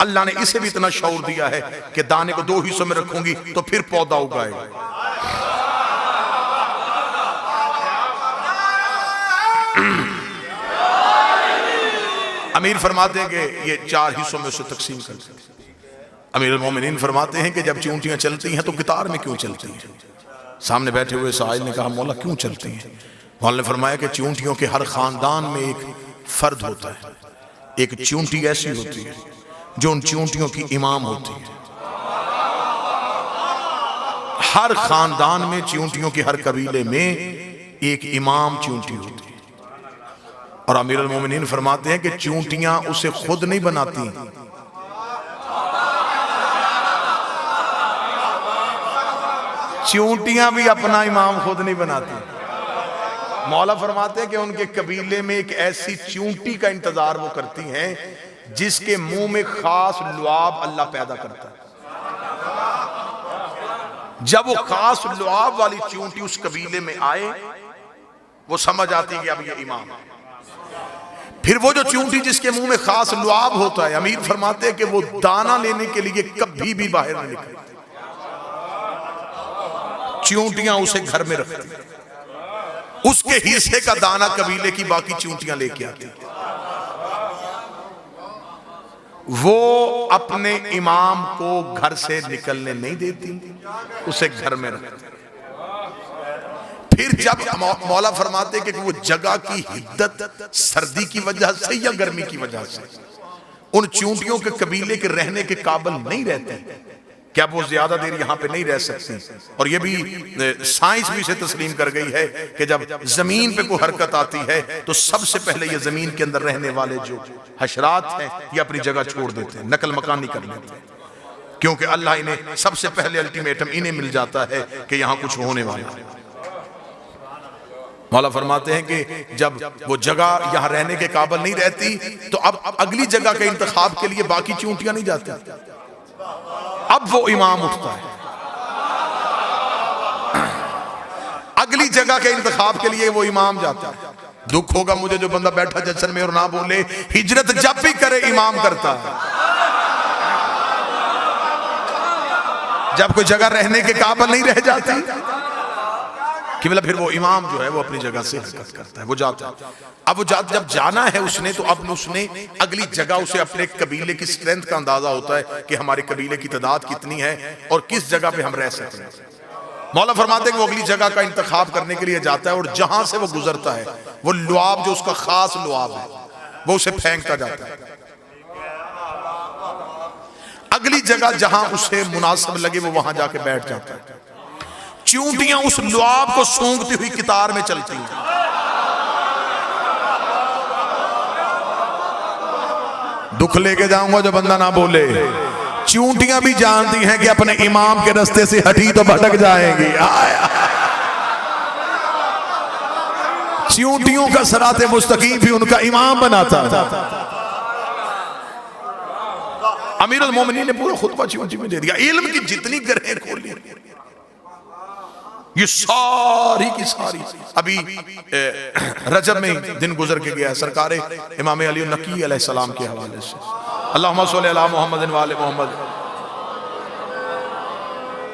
अल्लाह ने इसे भी इतना शऊर दिया है कि दाने को 2 हिस्सों में रखूंगी तो फिर पौधा उगाएगा। अमीर फरमाते हैं कि ये 4 हिस्सों में उसे तकसीम करते हैं। अमीर अल मोमिनीन फरमाते हैं कि जब चींटियां चलती हैं तो कितार में क्यों चलती हैं। सामने बैठे हुए साहिल ने कहा, मौला क्यों चलती हैं? मौला ने फरमाया कि चींटियों के हर खानदान में एक फर्द होता है, एक चींटी ऐसी होती है जो उन चींटियों की इमाम होती है। हर खानदान में, चींटियों के हर कबीले में एक इमाम चींटी होती है। और अमीर अल मोमिनीन फरमाते हैं कि चींटियां उसे खुद नहीं बनाती, चींटियां भी अपना इमाम खुद नहीं बनाती। मौला फरमाते हैं कि उनके कबीले में एक ऐसी चींटी का इंतजार वो करती हैं जिसके मुंह में खास लुआब अल्लाह पैदा करता है। जब वो खास लुआब वाली चींटी उस कबीले में आए, वो समझ आती है कि अब ये इमाम। फिर वो जो चींटी जिसके मुंह में खास लुआब होता है, अमीर फरमाते हैं कि वो दाना लेने के लिए कभी भी बाहर नहीं निकलती, चींटियां उसे घर में रखती, उसके हिस्से का दाना कबीले की बाकी चींटियां लेके आती। वो अपने इमाम को घर से निकलने नहीं देती, उसे घर में रखती। फिर जब मौला फरमाते कि वो जगह की हिद्दत सर्दी की वजह से या गर्मी की वजह से, उन चूंटियों के कबीले के रहने के काबिल नहीं रहती, क्या वो ज्यादा देर यहाँ पे नहीं रह सकती। और ये भी साइंस भी इसे तस्लीम कर गई है कि जब जमीन पे कोई हरकत आती है तो सबसे पहले ये जमीन के अंदर रहने वाले जो हशरात हैं ये अपनी जगह छोड़ देते हैं, नकल मकानी कर लेते हैं, क्योंकि अल्लाह इन्हें सबसे पहले अल्टीमेटम इन्हें मिल जाता है कि यहाँ कुछ होने वाला है। मौला फरमाते हैं कि जब वो जगह यहाँ रहने के काबिल नहीं रहती तो अब अगली जगह के इंतखाब के लिए बाकी चूंटियां नहीं जाती, अब वो इमाम उठता है। अगली जगह के इंतखाब के लिए वो इमाम जाता है। दुख होगा मुझे जो बंदा बैठा जश्न में और ना बोले, हिजरत जब भी करे इमाम करता है। जब कोई जगह रहने के काबिल नहीं रह जाती कि मतलब फिर वो इमाम जो है वो अपनी जगह से हरकत करता है, वो जाता है। अब वो जब जाना है उसने तो अब उसने अगली जगह उसे अपने कबीले की स्ट्रेंथ का अंदाजा होता है कि हमारे कबीले की तादाद कितनी है और किस जगह पे हम रह सकते हैं। मौला फरमाते हैं कि वो अगली जगह का इंतखाब करने के लिए जाता है और जहां से वो गुजरता है वो लुआब जो उसका खास लुआब है वो उसे फेंकता जाता है। अगली जगह जहां उसे मुनासिब लगे वो वहां जाके बैठ जाता है। चूंटियां उस लुआब को सूंघती हुई कितार में चलती हैं। दुख लेके जाऊंगा जो बंदा ना बोले। चूंटियां भी जानती हैं कि अपने इमाम के रास्ते से हटी तो भटक जाएंगी। चूंटियों का सराते मुस्तकीम भी उनका इमाम बनाता था। अमीरुल मोमिनीन ने पूरा खुतबा चूंटी में दे दिया, इल्म की जितनी गरहें खोली ये सारी की सारी। अभी रजब में दिन गुजर के गया सरकार इमाम अली नकी अलैहिस्सलाम के हवाले से, अल्लाहुम्मा सल्ली अला मुहम्मद व आले मुहम्मद,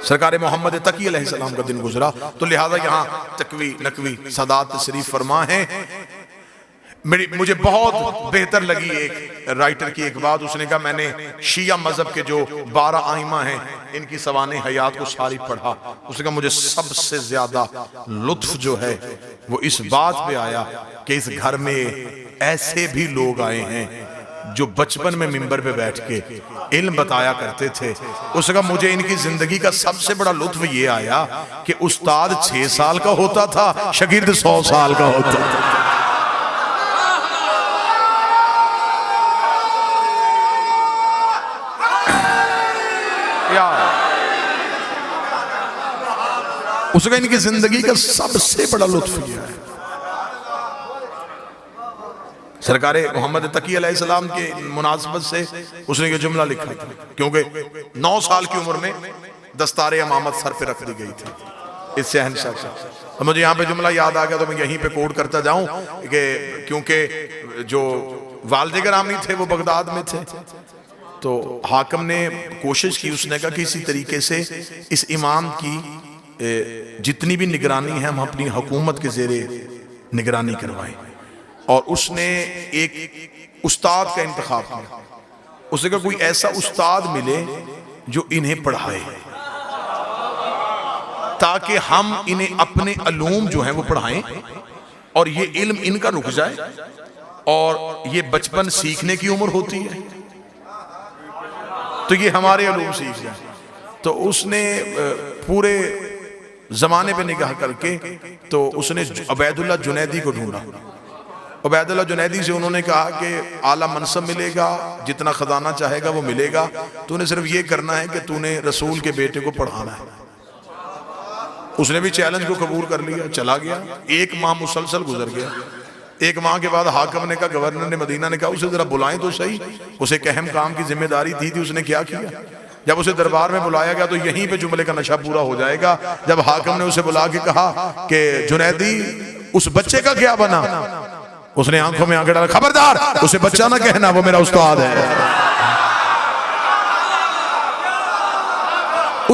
सरकार मोहम्मद तकी अलैहिस्सलाम का दिन गुजरा। तो लिहाजा यहाँ तकवी नकवी सादात तशरीफ फरमा है। मुझे बहुत बेहतर लगी एक राइटर की एक बात, उसने कहा मैंने शिया मजहब के जो 12 आइमा हैं इनकी सवाने हयात को सारी पढ़ा। उसने कहा मुझे सबसे ज्यादा लुत्फ जो है वो इस बात पे आया कि इस घर में ऐसे भी लोग आए हैं जो बचपन में मिंबर पे बैठ के इल्म बताया करते थे। उसने कहा मुझे इनकी जिंदगी का सबसे बड़ा लुत्फ ये आया कि उस्ताद 6 साल का होता था, शागिर्द 100 साल का होता था। उसका इनकी जिंदगी का सबसे बड़ा लुत्फ यह है। सरकार मोहम्मद तकी अलैहिस्सलाम के मुनासबत से उसने ये जुमला लिखा था, क्योंकि 9 साल की उम्र में दस्तारे अमामत सर पे रख दी गई थी इस शहंशाह से। तो मुझे यहाँ पे जुमला याद आ गया तो मैं यहीं पे कोट करता जाऊं कि क्योंकि जो वालिद गिरामी थे वो बगदाद में थे, तो हाकिम ने कोशिश की, उसने कहा कि इसी तरीके से इस इमाम की जितनी भी निगरानी है हम अपनी हुकूमत के ज़ेरे निगरानी करवाएं। और उसने एक उस्ताद का इंतखाब किया। उसने कहा कोई ऐसा उस्ताद मिले जो इन्हें पढ़ाए ताकि हम इन्हें अपने अलूम जो हैं वो पढ़ाएं और ये इल्म इनका रुक जाए और ये बचपन सीखने की उम्र होती है तो ये हमारे अलूम सीख जाए। तो उसने पूरे जमाने पे निगाह करके तो उसने उबैदुल्लाह जुनैदी को ढूंढा। उबैदुल्लाह जुनैदी से उन्होंने कहा कि आला मनसब मिलेगा, जितना खजाना चाहेगा वो मिलेगा, तूने सिर्फ ये करना है कि तूने रसूल के बेटे को पढ़ाना है। उसने भी चैलेंज को कबूल कर लिया, चला गया। 1 माह मुसलसल गुजर गया। 1 माह के बाद हाकिम ने कहा, गवर्नर ने मदीना ने कहा उसे जरा बुलाएं तो सही, उसे एक अहम काम की जिम्मेदारी दी थी, उसने क्या किया। जब उसे दरबार में बुलाया गया तो यहीं पे जुमले का नशा पूरा हो जाएगा। जब हाकिम ने उसे बुला के कहा कि जुनैदी उस बच्चे का क्या बना, उसने आंखों में आंखें डाला, खबरदार उसे बच्चा ना कहना, वो मेरा उस्ताद है।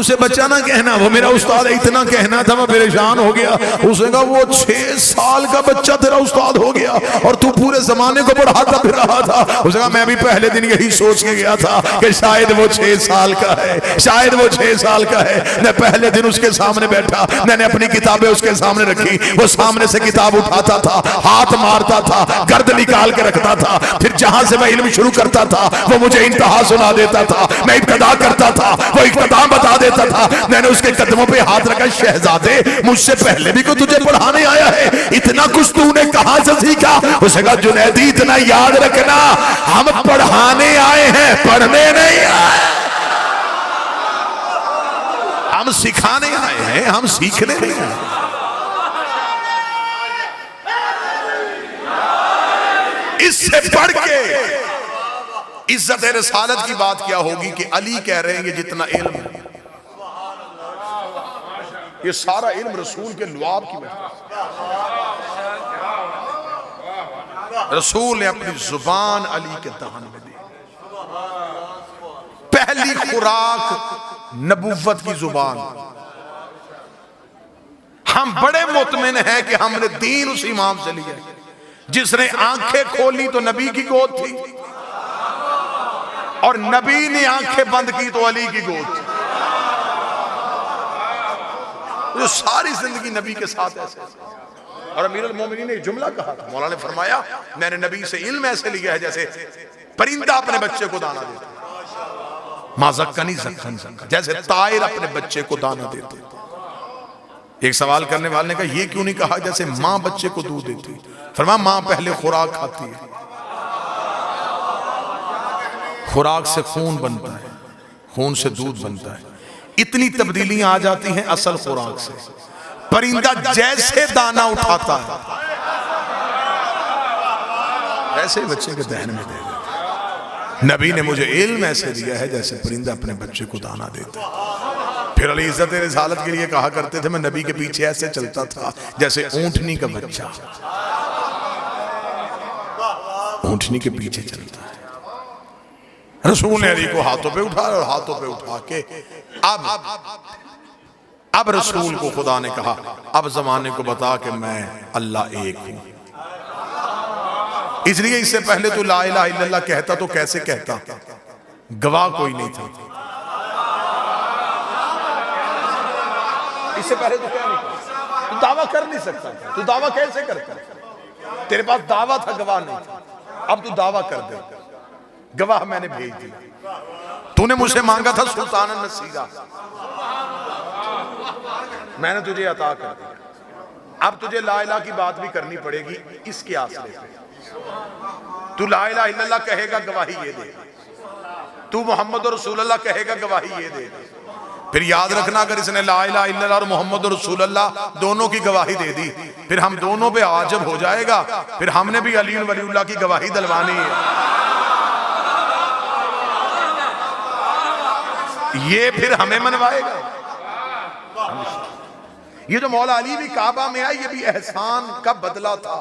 उसे बच्चा ना कहना, वो मेरा उस्ताद है, इतना कहना था, मैं परेशान हो गया। उसने कहा वो 6 साल का बच्चा तेरा उस्ताद हो गया और तू पूरे जमाने को पढ़ाता फिर रहा था। उसने कहा मैं भी पहले दिन यही सोच के गया था कि शायद वो 6 साल का है, शायद वो 6 साल का है। मैं पहले दिन उसके सामने बैठा, मैंने अपनी किताबें उसके सामने रखी, वो सामने से किताब उठाता था, हाथ मारता था, गर्द निकाल के रखता था, फिर जहां से मैं इल्म शुरू करता था वो मुझे इंतहा सुना देता था, मैं इब्तिदा करता था वो इख्तिताम बता देता था। मैंने उसके कदमों पे हाथ रखा, शहजादे मुझसे पहले भी को तुझे पढ़ाने आया है, इतना कुछ तूने कहां से सीखा? उसे कहा जुनैदी इतना याद रखना, हम पढ़ाने आए हैं, पढ़ने नहीं आए, हम सिखाने आए हैं, हम सीखने नहीं आए। इससे बढ़ के इज्जत रिसालत की बात क्या होगी कि अली कह रहे हैं कि जितना इल्म है, ये सारा इल्म रसूल के लुआब की वजह से। रसूल ने अपनी जुबान अली के दहन में दी। पहली खुराक नबुव्वत की जुबान। हम बड़े मुतमिन हैं कि हमने दीन उस इमाम से लिया, जिसने आंखें खोली तो नबी की गोद थी और नबी ने आंखें बंद की तो अली की गोद थी। जो सारी जिंदगी नबी के साथ ऐसे। और अमीरुल मोमिनीन ने जुमला कहा था, मौला ने फरमाया मैंने नबी से इल्म ऐसे लिया है जैसे परिंदा अपने बच्चे को दाना देता, माज़क्कनी ज़क्कन ज़क्कन, जैसे तायर अपने बच्चे को दाना देते। एक सवाल करने वाले ने कहा ये क्यों नहीं कहा जैसे माँ बच्चे को दूध देती? फरमाया माँ पहले खुराक खाती है, खुराक से खून बनता है, खून से दूध बनता है, इतनी तब्दीलियां आ जाती हैं असल खुराक से। परिंदा जैसे दाना उठाता है वैसे बच्चे के दहन में दे देता। नबी ने मुझे इल्म ऐसे दिया है जैसे परिंदा अपने बच्चे को दाना देता है। फिर अली इज्जत रिसालत के लिए कहा करते थे मैं नबी के पीछे ऐसे चलता था जैसे ऊंटनी का बच्चा ऊंटनी के पीछे चलता है। रसूल ने अली को हाथों पे उठाया और हाथों पे उठा के अब रसूल को खुदा ने कहा अब जमाने को बता कि मैं अल्लाह एक हूं। इसलिए इससे पहले तो ला इलाहा इल्लल्लाह कहता तो कैसे कहता? गवाह कोई नहीं था। इससे पहले तो क्या नहीं, तू दावा कर नहीं सकता। तू दावा कैसे करता? तेरे पास दावा था, गवाह नहीं था। अब तू दावा कर दे, गवाह मैंने भेज दिया। तूने मुझसे मांगा था सुल्तान नसीरा, मैंने तुझे अता कर दिया। अब तुझे ला इलाहा की बात भी करनी पड़ेगी इसके आसरे पे। तू ला इलाहा इल्लल्लाह कहेगा, गवाही ये दे। तू मोहम्मद रसूलुल्लाह कहेगा, गवाही ये दे। फिर याद रखना अगर इसने ला इलाहा इल्लल्लाह और मोहम्मद रसूलुल्लाह दोनों की गवाही दे दी फिर हम दोनों पे आजब हो जाएगा। फिर हमने भी अली वलीउल्लाह की गवाही दिलवानी है। ये फिर हमें मनवाएगा। ये जो मौला अली भी काबा में आए ये भी एहसान का बदला था।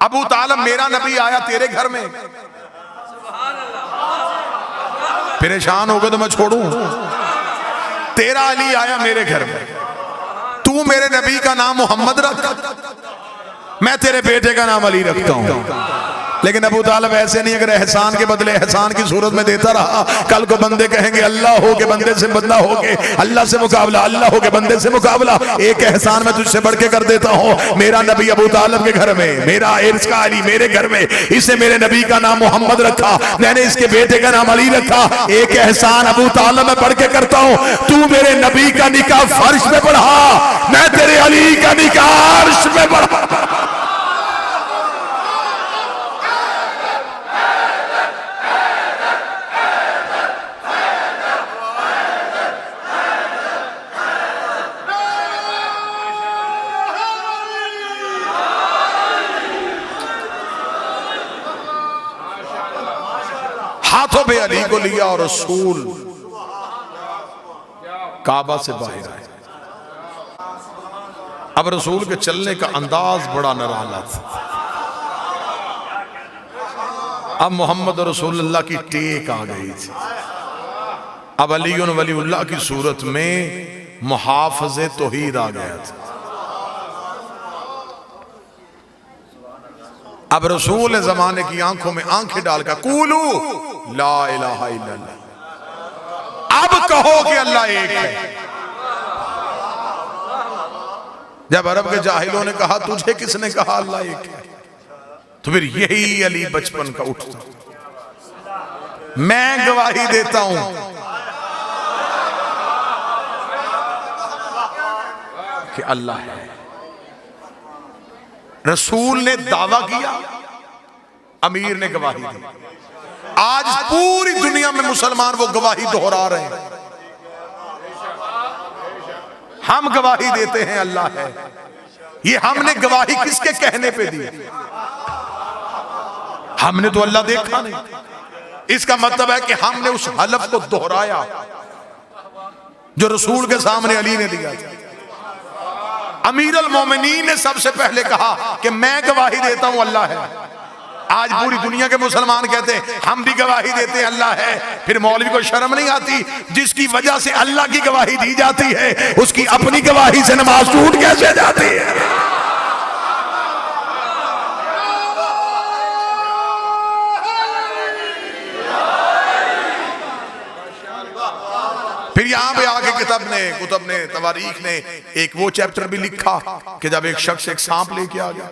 अबू तालिब मेरा नबी आया तेरे घर में, परेशान हो गए तो मैं छोड़ूं? तेरा अली आया मेरे घर में, तू मेरे नबी का नाम मोहम्मद रख, मैं तेरे बेटे का नाम अली रखता हूं। लेकिन अबू तालिब ऐसे नहीं, अगर एहसान के बदले एहसान की सूरत में देता रहा, कल को बंदे कहेंगे अल्लाह हो के बंदे से बंदा हो के अल्लाह से मुकाबला, अल्लाह हो के बंदे से मुकाबला। एक एहसान मैं तुझसे बढ़ के कर देता हूँ, मेरा नबी अबू तालिब के घर में, मेरा इर्स का अली मेरे घर में, इसे मेरे नबी का नाम मोहम्मद रखा, मैंने इसके बेटे का नाम अली रखा। एक एहसान अबू तालिब मैं बढ़ के करता हूँ, तू मेरे नबी का निकाह फर्श में बढ़ा, मैं तेरे अली का निकाह अर्श में बढ़ा। हाथों पे अली को लिया और रसूल काबा से बाहर आए। अब रसूल के चलने का अंदाज बड़ा निराला था। अब मोहम्मद रसूलुल्लाह की टेक आ गई थी। अब अली वलीउल्लाह की सूरत में मुहाफ़िज़े तौहीद आ गया था। अब रसूल ज़माने की आंखों में आंखें डालकर कूलू ला इलाहा इल्लल्लाह, अब कहो कि अल्लाह एक है। जब अरब के जाहिलों ने कहा तुझे किसने कहा अल्लाह एक है, तो फिर यही अली बचपन का उठता, मैं गवाही देता हूं कि अल्लाह है। रसूल ने दावा किया, अमीर ने गवाही दी। आज पूरी दुनिया में मुसलमान वो गवाही दोहरा रहे हैं। हम गवाही देते हैं अल्लाह है। ये हमने गवाही किसके कहने पे दी? हमने तो अल्लाह देखा नहीं। इसका मतलब है कि हमने उस हलफ को दोहराया जो रसूल के सामने अली ने दिया था। अमीर अल मोमिनीन ने सबसे पहले कहा कि मैं गवाही देता हूं अल्लाह है। आज पूरी दुनिया के मुसलमान कहते हैं हम भी गवाही देते हैं अल्लाह है। फिर मौलवी को शर्म नहीं आती? जिसकी वजह से अल्लाह की गवाही दी जाती है उसकी अपनी गवाही से नमाज टूट कैसे जाती है? फिर यहां पे आके कुतुब ने तवारीख ने एक वो चैप्टर भी लिखा कि जब एक शख्स एक सांप लेके आ गया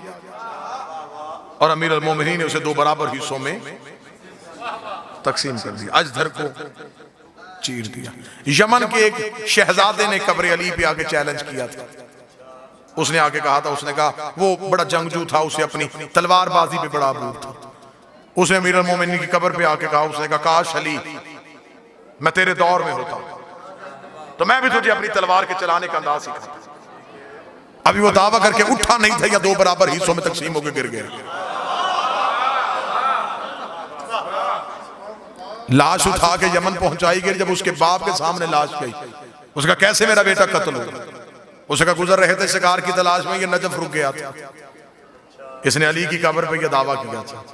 और अमीर अल मोमिनीन ने उसे 2 बराबर हिस्सों में तकसीम कर दिया, अजधर को चीर दिया। यमन के एक शहजादे ने कब्र अली पे आके चैलेंज किया था। उसने आके कहा था, उसने कहा वो बड़ा जंगजू था, उसे अपनी तलवारबाजी पे बड़ा अबूर था। उसने अमीर अल मोमिनीन की कब्र पे आके कहा, उसने कहा काश अली मैं तेरे दौर में होता तो मैं भी तुझे अपनी तलवार के चलाने का अंदाज सिखाता। अभी वो दावा करके उठा नहीं था या 2 बराबर हिस्सों में तकसीम होकर गिर गया। लाश उठा के यमन पहुंचाई गई। जब उसके बाप के सामने लाश गई, उसका कैसे मेरा बेटा कत्ल हो? उसका गुजर रहे थे शिकार की तलाश में, ये नजफ रुक गया था। इसने अली की कब्र पे यह दावा किया था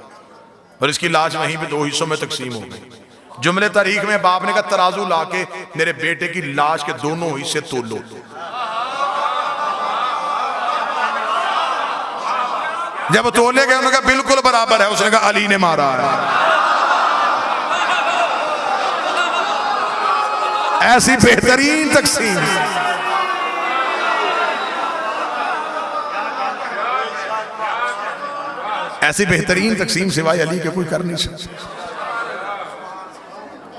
और इसकी लाश वहीं पे 2 हिस्सों में तकसीम हो गई। जुमले तारीख में बाप ने कहा तराजू लाके मेरे बेटे की लाश के दोनों हिस्से तोलो। जब तोले गए उन्होंने कहा बिल्कुल बराबर है। उसने कहा अली ने मारा है। ऐसी बेहतरीन तकसीम, ऐसी बेहतरीन तकसीम सिवाय अली के कोई कर नहीं सकता।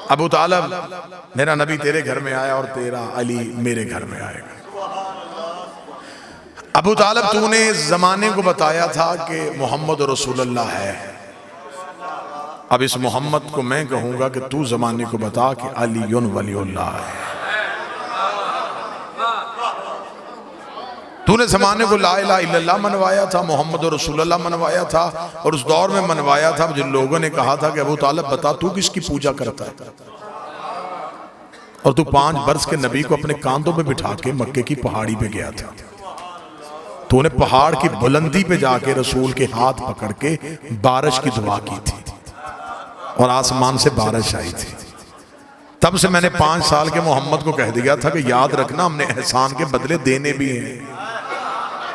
अबू तालिब मेरा नबी तेरे घर में आया और तेरा अली मेरे घर में आएगा। अबू तालिब तूने जमाने को बताया था कि मोहम्मद रसूलुल्लाह है। अब इस मोहम्मद को मैं कहूंगा कि तू जमाने को बता कि अली वलीउल्लाह है। तूने जमाने को ला इलाहा इल्लल्लाह मनवाया था, मोहम्मद रसूलुल्लाह मनवाया था और उस दौर में मनवाया था जिन लोगों ने कहा था कि अबू तालिब बता तू किसकी पूजा करता है? और तू 5 बरस के नबी को अपने कांधों पे बिठा के मक्के की पहाड़ी पे गया था। तूने पहाड़ की बुलंदी पे जाके रसूल के हाथ पकड़ के बारिश की दुआ की थी और आसमान से बारिश आई थी। तब से मैंने 5 साल के मोहम्मद को कह दिया था कि याद रखना हमने एहसान के बदले देने भी हैं,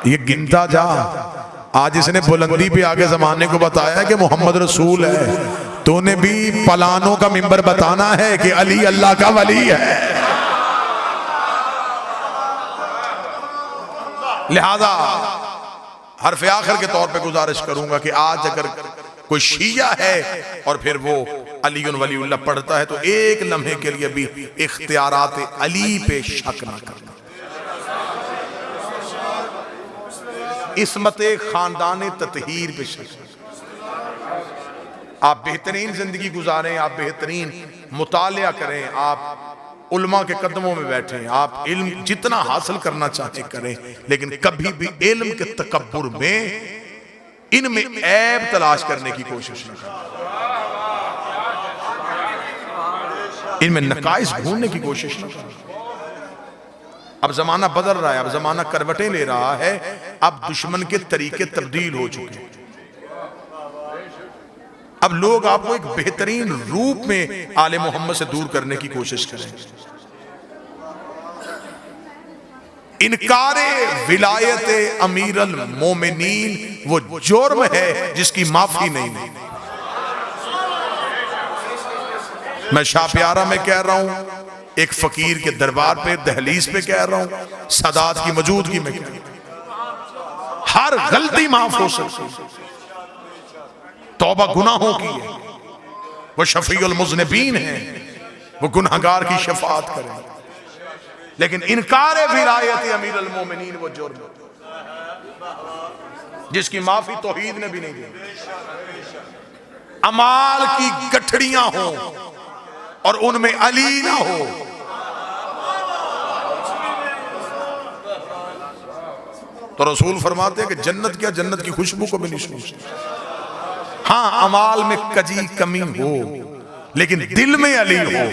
ये गिनता जा। आज इसने बुलंदी पे आगे जमाने को बताया कि मोहम्मद रसूल है। तूने भी पलानों का मिंबर बताना है कि अली अल्लाह का वली है। लिहाजा हरफ आखिर के तौर पे गुजारिश करूंगा कि आज अगर कोई शिया है और फिर वो अली वलीउल्लाह पढ़ता है तो एक लम्हे के लिए भी इख्तियारात अली पे शक ना करना। इस्मत खानदान ततहीर पे शक। आप बेहतरीन जिंदगी गुजारें, आप बेहतरीन मुतालिया करें, आप उल्मा के कदमों में बैठें, आप इल्म जितना हासिल करना चाहें करें, लेकिन कभी भी इल्म के तकब्बुर में इनमें ऐब तलाश करने की कोशिश न करें, इनमें नकाइस ढूंढने की कोशिश न करें। अब जमाना बदल रहा है, अब जमाना करवटें ले रहा है, अब दुश्मन के तरीके तब्दील हो चुके हैं। अब लोग आपको एक बेहतरीन रूप में आले मोहम्मद से दूर करने की कोशिश करें। इनकारे विलायत अमीरुल मोमिनीन वो जुर्म है जिसकी माफी नहीं। मैं शाह प्यारा में कह रहा हूं, एक फकीर के दरबार पे दहलीज पे कह रहा हूं, सादात की मौजूदगी में कह रहा हूं, हर गलती माफ हो सकती, तौबा गुनाहों की है, वो शफीउल मुज़निबीन है, वो गुनहगार की शफाअत करे। लेकिन इनकार विलायत अमीरुल मोमिनीन वो जुर्म जिसकी माफी तौहीद ने भी नहीं दी। अमाल की गठड़ियां हो और उनमें अली ना हो, तो रसूल फरमाते हैं कि जन्नत क्या, जन्नत की खुशबू को भी नहीं सूंघते। हाँ, अमाल में कजी कमी हो लेकिन दिल में अली हो।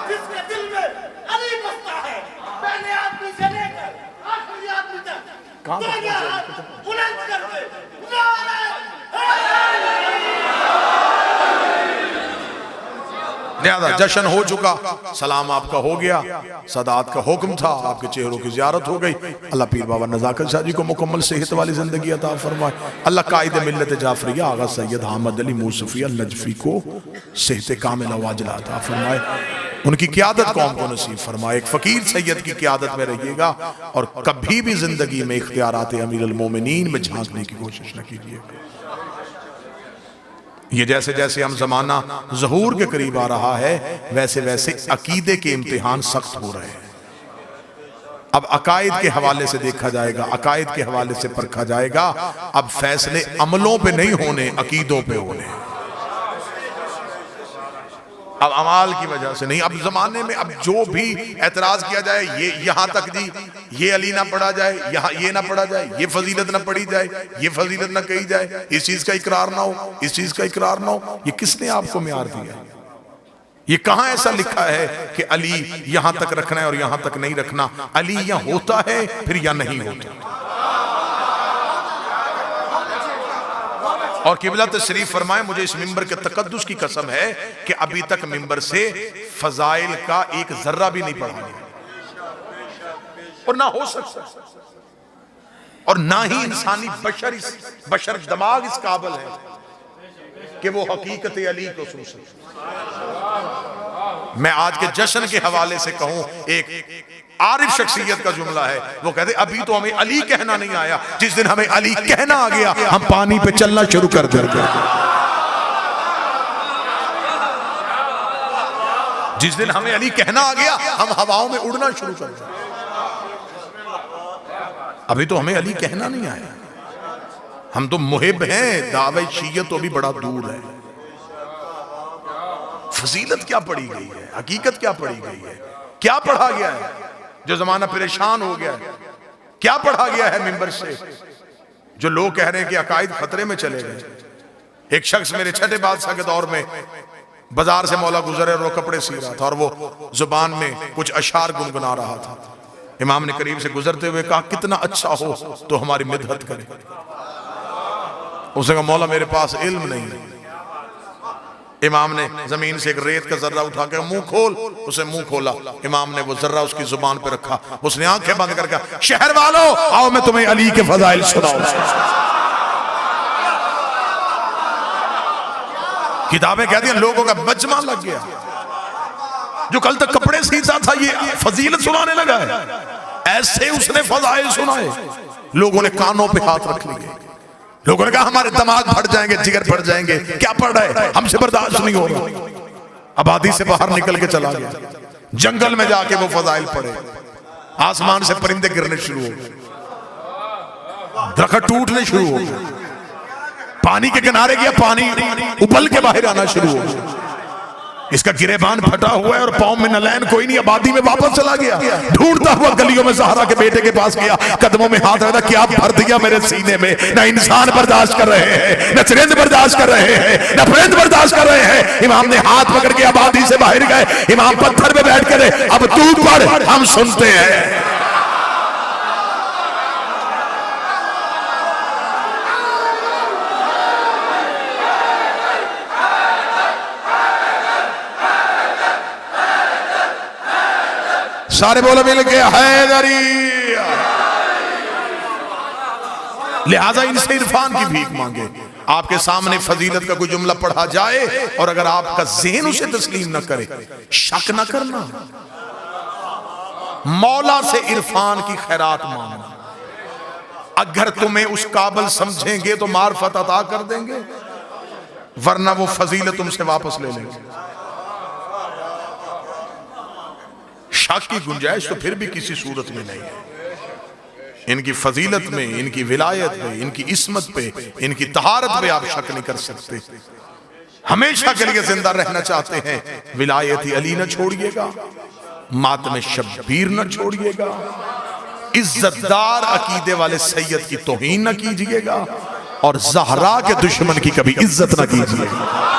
जिसके दिल में अली बसता है, पहले आदमी से लेकर आखिरी आदमी तक दोनों हाथ बुलंद करके नारे
लिहाजा जश्न हो चुका, सलाम आपका हो गया, सदात का हुक्म था, आपके चेहरों की ज़ियारत हो गई। अल्लाह पीर बाबा नज़ाकत शाह जी को मुकम्मल सेहत वाली ज़िंदगी अता फरमाए। अल्लाह कायद मिल्लत जाफरिया आगा सैयद अहमद अली मूसफ़ी नजफ़ी को सेहत कामिला वाजिला अता फरमाए। उनकी क़यादत कौम को नसीब फरमाए। एक फ़कीर सैयद की क़यादत में रहिएगा और कभी भी ज़िंदगी में इख्तियारात अमीरुल मोमिनीन में झांकने की कोशिश न कीजिएगा। ये जैसे जैसे हम ज़माना ज़हूर के करीब आ रहा है, वैसे वैसे अकीदे के इम्तिहान सख्त हो रहे हैं। अब अकायद के हवाले से देखा जाएगा, अकायद के हवाले से परखा जाएगा। अब फैसले अमलों पे नहीं होने, अकीदों पे होने। अब अमाल की वजह से नहीं। अब जमाने में अब जो भी एतराज किया जाए, ये यहां तक जी, ये अली ना पढ़ा जाए, यहाँ ये ना पढ़ा जाए, ये फजीलत ना पढ़ी जाए, ये फजीलत ना कही जाए, इस चीज का इकरार ना हो, इस चीज का इकरार ना हो, ये किसने आपको म्यार दिया? ये कहां ऐसा लिखा है कि अली यहां तक रखना है और यहां तक नहीं रखना? अली यहां होता है फिर या नहीं होता। और किबला तशरीफ फरमाए, मुझे इस मिंबर के तकद्दुस की कसम है कि अभी तक मिंबर से फजाइल का एक जर्रा भी नहीं पढ़ा गया और ना हो सकता, और ना ही इंसानी बशर दिमाग इस काबिल है कि वो हकीकत अली को सुन सके। मैं आज के जश्न के हवाले से कहूं, एक आरिफ शख्सियत का जुमला है, वो कहते अभी तो हमें अली कहना नहीं आया, जिस दिन हमें अली कहना आ गया हम पानी पे चलना शुरू कर देंगे। जिस दिन हमें अली कहना आ गया हम हवाओं में उड़ना शुरू कर देंगे। अभी तो हमें अली कहना नहीं आया, हम तो मुहिब हैं, दावे शीयत तो भी बड़ा दूर है। फजीलत क्या पढ़ी गई है, हकीकत क्या पढ़ी गई है, क्या पढ़ा गया है जो जमाना परेशान हो गया है? क्या पढ़ा गया है मिंबर से जो लोग कह रहे हैं कि अकायद खतरे में चले गए? एक शख्स मेरे छठे बादशाह के दौर में बाजार से मौला गुजरे और वो कपड़े सी रहा था और वो जुबान में कुछ अशार गुनगुना रहा था। इमाम ने करीब से गुजरते हुए कहा, कितना अच्छा हो तो हमारी मिदहत करे। उसने कहा, मौला मेरे पास इल्म नहीं है। इमाम ने जमीन से एक रेत का जर्रा उठा के मुंह खोल, उसे मुंह खोला। इमाम ने वो जर्रा उसकी जुबान पे रखा, उसने आंखें बंद करके, शहर वालों आओ मैं तुम्हें अली के फजाइल सुनाऊं। किताबें कहती हैं लोगों का मजमा लग गया, जो कल तक कपड़े सीता था ये फजीलत सुनाने लगा है। ऐसे उसने फजाइल सुनाए, लोगों ने कानों पे हाथ रख लिए। लोगों ने कहा हमारे दिमाग फट जाएंगे, जिगर फट जाएंगे, क्या पढ़ रहा है, हमसे बर्दाश्त नहीं हो रहा। आबादी से बाहर निकल के चला गया, जंगल में जाके वो फजाइल पढ़े। आसमान से परिंदे गिरने शुरू हो गए, दरख्त टूटने शुरू हो गए, पानी के किनारे गया, पानी उबल के बाहर आना शुरू हो गया। इसका गिरेबान फटा हुआ है और पाँव में नलैन कोई नहीं, आबादी में वापस चला गया। ढूंढता हुआ गलियों में ज़हरा के बेटे के पास गया, कदमों में हाथ रखा, क्या भर दिया मेरे सीने में। न इंसान बर्दाश्त कर रहे हैं, न चरिंद बर्दाश्त कर रहे हैं, न परिंद बर्दाश्त कर रहे हैं। इमाम ने हाथ पकड़ के आबादी से बाहर गए। इमाम पत्थर पे बैठ कर अब तू पढ़, हम सुनते हैं। सारे बोलो मिल के हैदरी। लिहाजा इनसे इरफान की भीख मांगे। आपके सामने फजीलत का कोई जुमला पढ़ा जाए और अगर आपका ज़हन उसे तस्लीम न करे, शक न करना, मौला से इरफान की खैरात मांगना। अगर तुम्हें उस काबिल समझेंगे तो मार्फत अता कर देंगे, वरना वो फजीलत तुमसे वापस ले लेंगे। शक की गुंजाइश तो फिर भी किसी सूरत में नहीं है। इनकी फजीलत में, इनकी विलायत में, इनकी इस्मत पे, इनकी तहारत पे आप शक नहीं कर सकते। हमेशा के लिए जिंदा रहना चाहते हैं, विलायत अली न छोड़िएगा, मातम शब्बीर न छोड़िएगा, इज्जतदार अकीदे वाले सैयद की तौहीन न कीजिएगा और ज़हरा के दुश्मन की कभी इज्जत न कीजिएगा।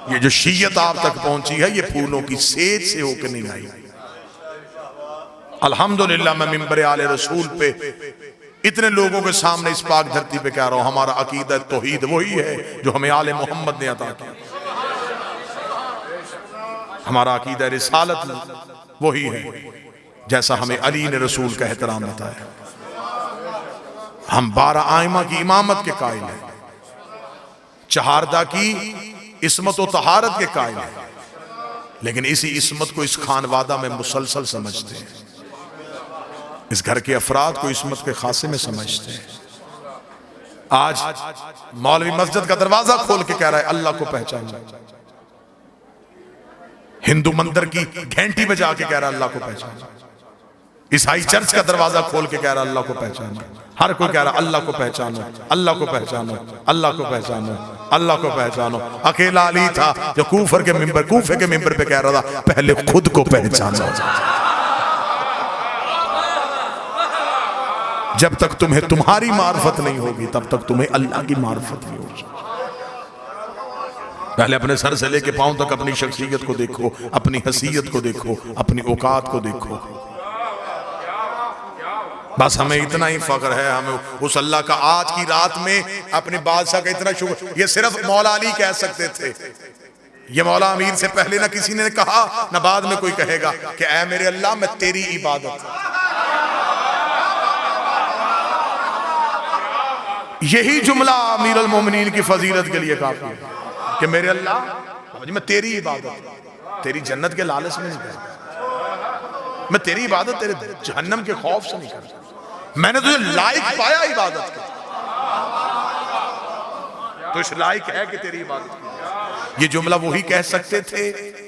ये जो शीयत आप तक पहुंची है, ये फूलों की सेज से होकर नहीं आई। अल्हम्दुलिल्लाह मैं मिंबर आले रसूल पे इतने लोगों के सामने इस पाक धरती पे कह रहा हूं, हमारा अकीदा तौहीद वही है जो हमें आले मोहम्मद ने अता किया। हमारा अकीदा रिसालत वही है जैसा हमें अली ने रसूल का एहतराम बताया। हम 12 आइमा की इमामत के कायल हैं, चहारदा की इस्मत और तहारत के कायल हैं, लेकिन इसी इस्मत को इस खानवादा में मुसलसल समझते हैं, इस घर के अफराद को इस्मत के खासे में समझते हैं। आज मौलवी मस्जिद का दरवाजा खोल के कह रहा है अल्लाह को पहचानो, हिंदू मंदिर की घंटी बजा के कह रहा है अल्लाह को पहचानो, ईसाई चर्च का दरवाजा खोल के कह रहा है अल्लाह को पहचानो, हर कोई कह रहा है अल्लाह को पहचानो, अल्लाह को पहचानो, अल्लाह को पहचानो, अल्लाह को पहचानो। अकेला अली था जो कूफे के मिंबर पे कह रहा था पहले खुद को पहचानो। जब तक तुम्हें तुम्हारी मार्फत नहीं होगी तब तक तुम्हें अल्लाह की मार्फत नहीं होगी। पहले अपने सर से लेके पांव तक अपनी शख्सियत को देखो, अपनी हसीयत को देखो, अपनी औकात को देखो। बस हमें इतना ही फख्र है, हमें उस अल्लाह का आज की रात में अपने बादशाह का इतना शुक्र। ये सिर्फ मौला अली कह सकते थे, ये मौला अमीर से पहले ना किसी ने कहा ना बाद में कोई कहेगा कि ऐ मेरे अल्लाह मैं तेरी इबादत। यही जुमला अमीर अल मोमिनीन की फजीलत के लिए काफी है कि मेरे अल्लाह मैं तेरी इबादत, तेरी जन्नत के लालच में नहीं करता, मैं तेरी इबादत तेरे जहन्नम के खौफ से नहीं करता, मैंने तुझे लायक पाया इबादत के, तो इस लायक है कि तेरी इबादत की। ये जुमला वही कह सकते थे,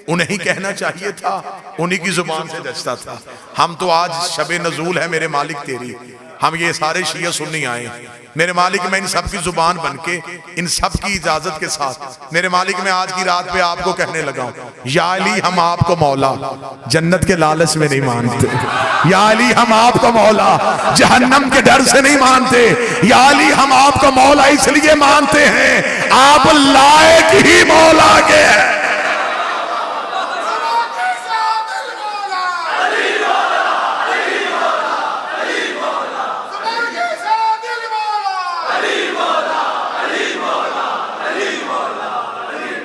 उन्हें ही कहना चाहिए था, उन्हीं की जुबान से जचता था। हम तो आज शबे नजूल है मेरे मालिक तेरी, हम ये सारे शिया सुन्नी आए, मेरे मालिक मैं इन सब की जुबान बनके इन सब की इजाजत के साथ मेरे मालिक मैं आज की रात पे आपको कहने लगा हूं, या अली हम आपको मौला जन्नत के लालच में नहीं मानते, या अली हम आपको मौला जहन्नम के डर से नहीं मानते, या अली हम आपको मौला इसलिए मानते हैं आप लायक ही मौला के हैं।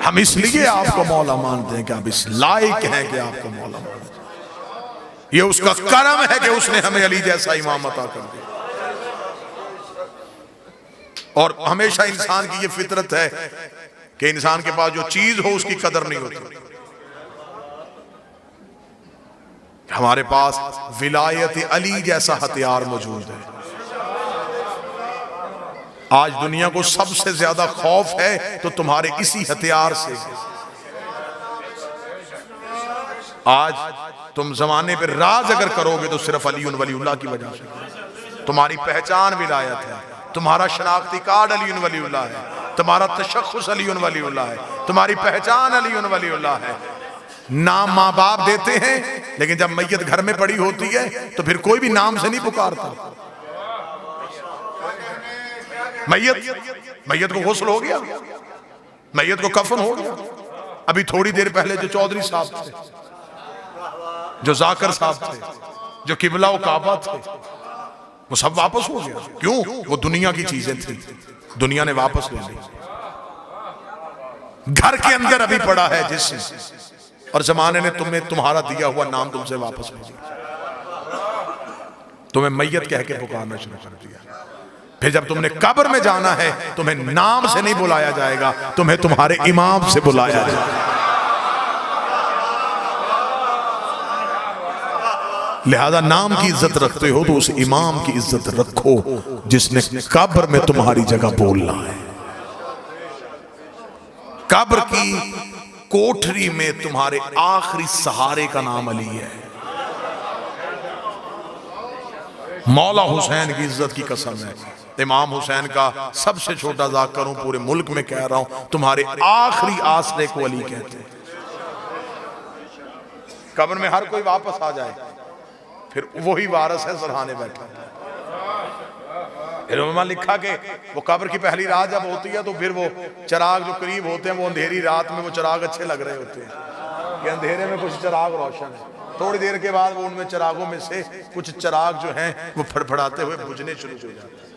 हम इसलिए आपको मौला मानते हैं कि आप इस लायक हैं कि आपको मौला मानते हैं। ये उसका करम है कि उसने हमें अली जैसा इमाम अता कर दिया। और हमेशा इंसान की ये फितरत है कि इंसान के पास जो चीज हो उसकी कदर नहीं होती। हमारे पास विलायत अली जैसा हथियार मौजूद है। आज दुनिया को सबसे ज्यादा खौफ है तो तुम्हारे इसी हथियार से। आज तुम जमाने पर राज अगर करोगे तो सिर्फ अली वलीउल्लाह की वजह से। तुम्हारी पहचान विलायत है, तुम्हारा शनाख्ती कार्ड अली वलीउल्लाह है, तुम्हारा तशख्खुस अली वलीउल्लाह है, तुम्हारी पहचान अली वलीउल्लाह है। नाम माँ बाप देते हैं लेकिन जब मैयत घर में पड़ी होती है तो फिर कोई भी नाम से नहीं पुकारता। मैयत को गुस्ल हो गया, मैयत को कफन हो गया। अभी थोड़ी देर पहले जो चौधरी साहब थे, जो जाकर साहब थे, जो किबला व काबा थे, वो सब वापस हो गया। क्यों? वो दुनिया की चीजें थी, दुनिया ने वापस ले ली। घर के अंदर अभी पड़ा है जिस्म, और जमाने ने तुम्हें तुम्हारा दिया हुआ नाम तुमसे वापस ले लिया, तुम्हें मैयत कह के पुकारना शुरू कर दिया। फिर जब तुमने कब्र में जाना है तुम्हें नाम से नहीं बुलाया जाएगा, तुम्हें तुम्हारे इमाम से बुलाया जाएगा। लिहाजा नाम की इज्जत रखते हो तो उस इमाम की इज्जत रखो जिसने कब्र में तुम्हारी जगह बोलना है। कब्र की कोठरी में तुम्हारे आखिरी सहारे का नाम अली है। मौला हुसैन की इज्जत की कसम है, इमाम हुसैन का सबसे छोटा जाकर हूं, पूरे मुल्क में कह रहा हूं, तुम्हारे आखिरी आसरे को अली कहते हैं। कब्र में हर कोई वापस आ जाए, फिर वही वारस है सरहाने बैठा। इन्होंने लिखा कि वो कब्र की पहली रात जब होती है तो फिर वो चिराग जो करीब होते हैं वो अंधेरी रात में वो चिराग अच्छे लग रहे होते हैं कि अंधेरे में कुछ चिराग रोशन है। थोड़ी देर के बाद वो उनमें चिरागों में से कुछ चिराग जो हैं वो फड़फड़ाते हुए बुझने शुरू हो जाते हैं।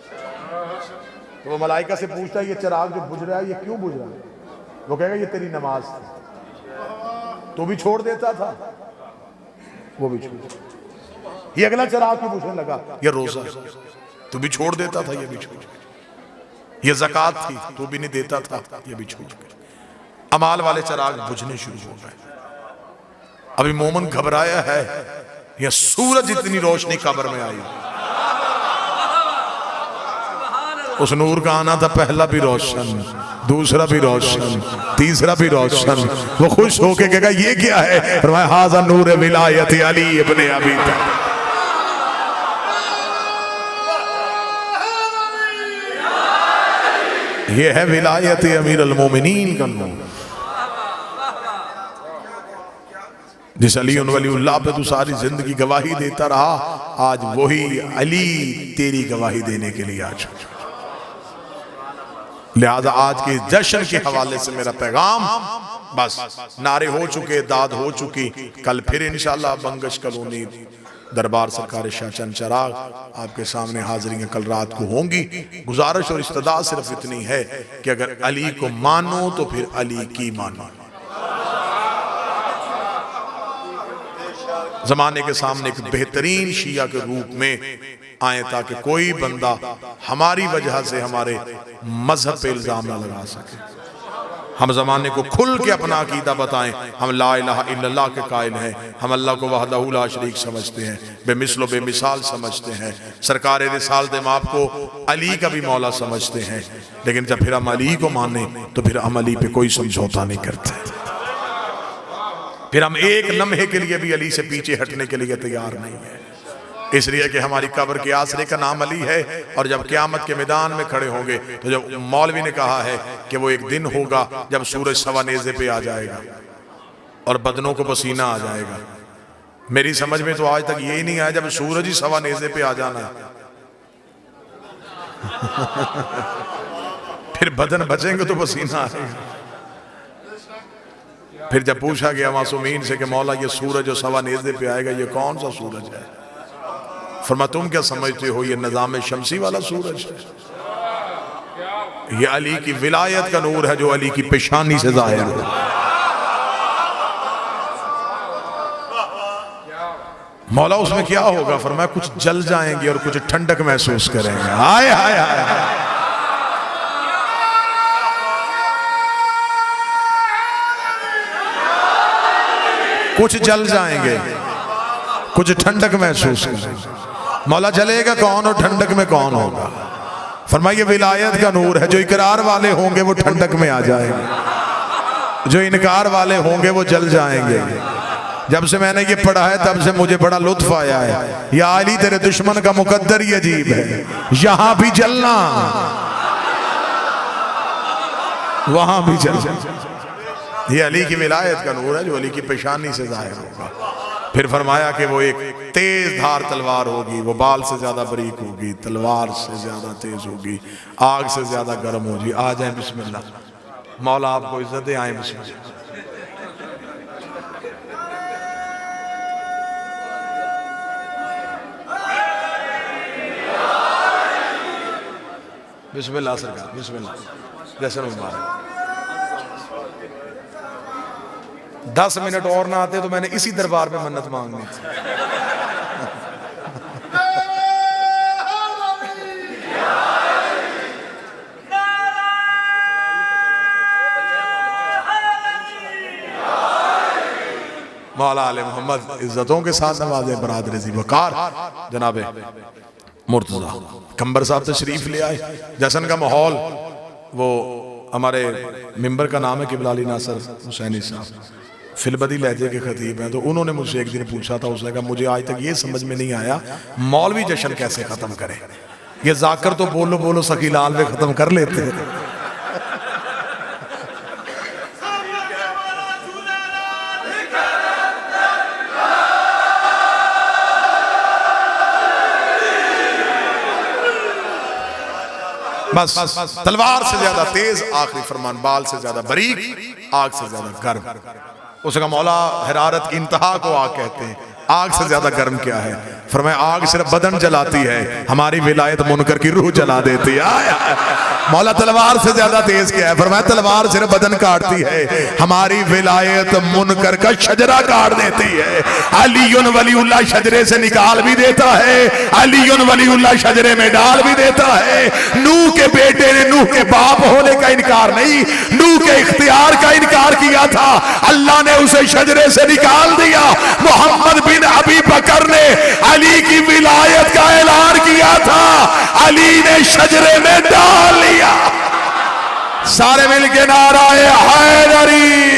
तो वो मलाइका से पूछता है ये चिराग जो बुझ रहा है ये क्यों बुझ रहा है? वो कहेगा ये तेरी नमाज थी, तो भी छोड़ देता था, वो भी छोड़। ये अगला चिराग क्यों बुझने लगा? ये रोजा, तू भी छोड़ देता था, ये भी छोड़। ये ज़कात थी, तू भी नहीं देता था, ये भी छोड़। अमाल वाले चिराग बुझने शुरू हो गए। अभी मोमन घबराया है, या सूरज इतनी रोशनी कब्र में आई। उस नूर का आना था, पहला भी रोशन, दूसरा भी रोशन, तीसरा भी रोशन। वो खुश होके कहेगा ये क्या है? फरमाया हाज़ा नूर विलायत अली इब्ने अबी तालिब। ये है विलायत अमीर अल मोमिनीन का नूर। जिस अली वलीउल्लाह पे तू सारी जिंदगी गवाही देता रहा, आज वही अली तेरी गवाही देने के लिए आज। लिहाजा आज के जश्न के हवाले से मेरा पैगाम, बस नारे हो चुके, दाद हो चुकी। कल फिर इंशाअल्लाह बंगश कॉलोनी दरबार सरकार शाहचंद चिराग आपके सामने हाजिरियां कल रात को होंगी। गुजारिश और इस्तदा सिर्फ इतनी है कि अगर अली को मानो तो फिर अली की मानो। जमाने के सामने एक बेहतरीन शिया के रूप में आए ताकि कोई बंदा हमारी वजह से हमारे मजहब पे इल्जाम ना लगा सके। हम जमाने को खुल के अपना अकीदा बताएं। हम ला इलाहा इल्लल्लाह के कायल हैं, हम अल्लाह को वहदहू ला शरीक समझते हैं, बेमिसलो बेमिसाल समझते हैं। सरकार रिसालत माप को अली का भी मौला समझते हैं। लेकिन जब फिर हम अली को माने तो फिर हम अली पे कोई समझौता नहीं करते। फिर हम एक लम्हे के लिए भी अली से पीछे हटने के लिए तैयार नहीं है, इसलिए कि हमारी कब्र के आसरे का नाम अली है। और जब क़यामत के मैदान में खड़े होंगे तो जब मौलवी ने कहा है कि वो एक दिन होगा जब सूरज सवा नेज़े पे आ जाएगा और बदनों को पसीना आ जाएगा। मेरी समझ में तो आज तक यही नहीं आया जब सूरज ही सवा नेज़े पे आ जाना है फिर बदन बचेंगे तो पसीना आएगा। फिर जब पूछा गया मासूमीन से कि मौला ये सूरज जो सवा नेज़े पे आएगा ये कौन सा सूरज है? फरमा तुम क्या समझते हो ये निज़ाम शमसी वाला सूरज है? ये अली की विलायत का नूर है जो अली की पेशानी से जाहिर हो। मौला उसमें क्या होगा? फरमाया कुछ जल जाएंगे और कुछ ठंडक महसूस करेंगे। हाय हाय हाय, कुछ जल जाएंगे, कुछ ठंडक महसूस करेंगे। मौला जलेगा कौन और ठंडक में कौन होगा? फरमाइए विलायत का नूर है, जो इकरार वाले होंगे वो ठंडक में आ जाएंगे, जो इनकार वाले होंगे वो जल जाएंगे। जब से मैंने ये पढ़ा है तब से मुझे बड़ा लुत्फ आया है। या अली तेरे दुश्मन का मुकद्दर ही अजीब है, यहां भी जलना वहां भी जलना। ये अली की विलायत का नूर है जो अली की पेशानी से जाहिर होगा। फिर फरमाया कि वो एक तेज धार तलवार होगी, वो बाल से ज्यादा बारीक होगी, तलवार से ज्यादा तेज होगी, आग से ज्यादा गर्म होगी। आ जाए बिस्मिल्लाह। मौला आपको इज्जत दे, आए बिस्मिल्लाह। बिस्मिल्लाह सरकार, बिस्मिल्लाह। जैसे मुबारक।
10 मिनट और ना आते तो मैंने इसी दरबार में मन्नत मांगनी थी। मौला आले मोहम्मद इज्जतों के साथ नवाजे बरादर ज़ी वक़ार जनाबे मुर्तज़ा कंबर साहब तशरीफ ले आए। जश्न का माहौल, वो हमारे मिंबर का नाम है क़िबला अली नासर हुसैनी साहब, फिलबदी लहजे के खतीब हैं। तो उन्होंने मुझसे एक दिन पूछा था, उसने कहा मुझे आज तक ये समझ में नहीं आया मौलवी जश्न कैसे ख़त्म करे, ये जाकर तो बोलो बोलो सकीलाल में ख़त्म कर लेते हैं। बस तलवार से ज्यादा तेज आखिरी फरमान, बाल से ज्यादा बारीक, आग से ज्यादा गर्म। उसका मौला हरारत की इंतहा को आग कहते हैं। आग से ज्यादा गर्म क्या है? फरमाया आग सिर्फ बदन जलाती है, हमारी विलायत मुनकर की रूह जला देती है। मौला तलवार से ज्यादा तेज क्या है? फरमाया तलवार सिर्फ बदन काटती है, हमारी विलायत मुनकर का शजरा काट देती है। अलीयुन वलीउल्लाह शजरे से निकाल भी देता है, अलीयुन वलीउल्लाह शजरे में डाल भी देता है। नूह के बेटे ने नूह के बाप होने का इनकार नहीं, नूह के इख्तियार का इनकार किया था, अल्लाह ने उसे शजरे से निकाल दिया। मोहम्मद बिन अबी बकर ने अली की विलायत का ऐलान किया था, अली ने शजरे में डाल लिया। सारे मिलके नाराए हैदरी।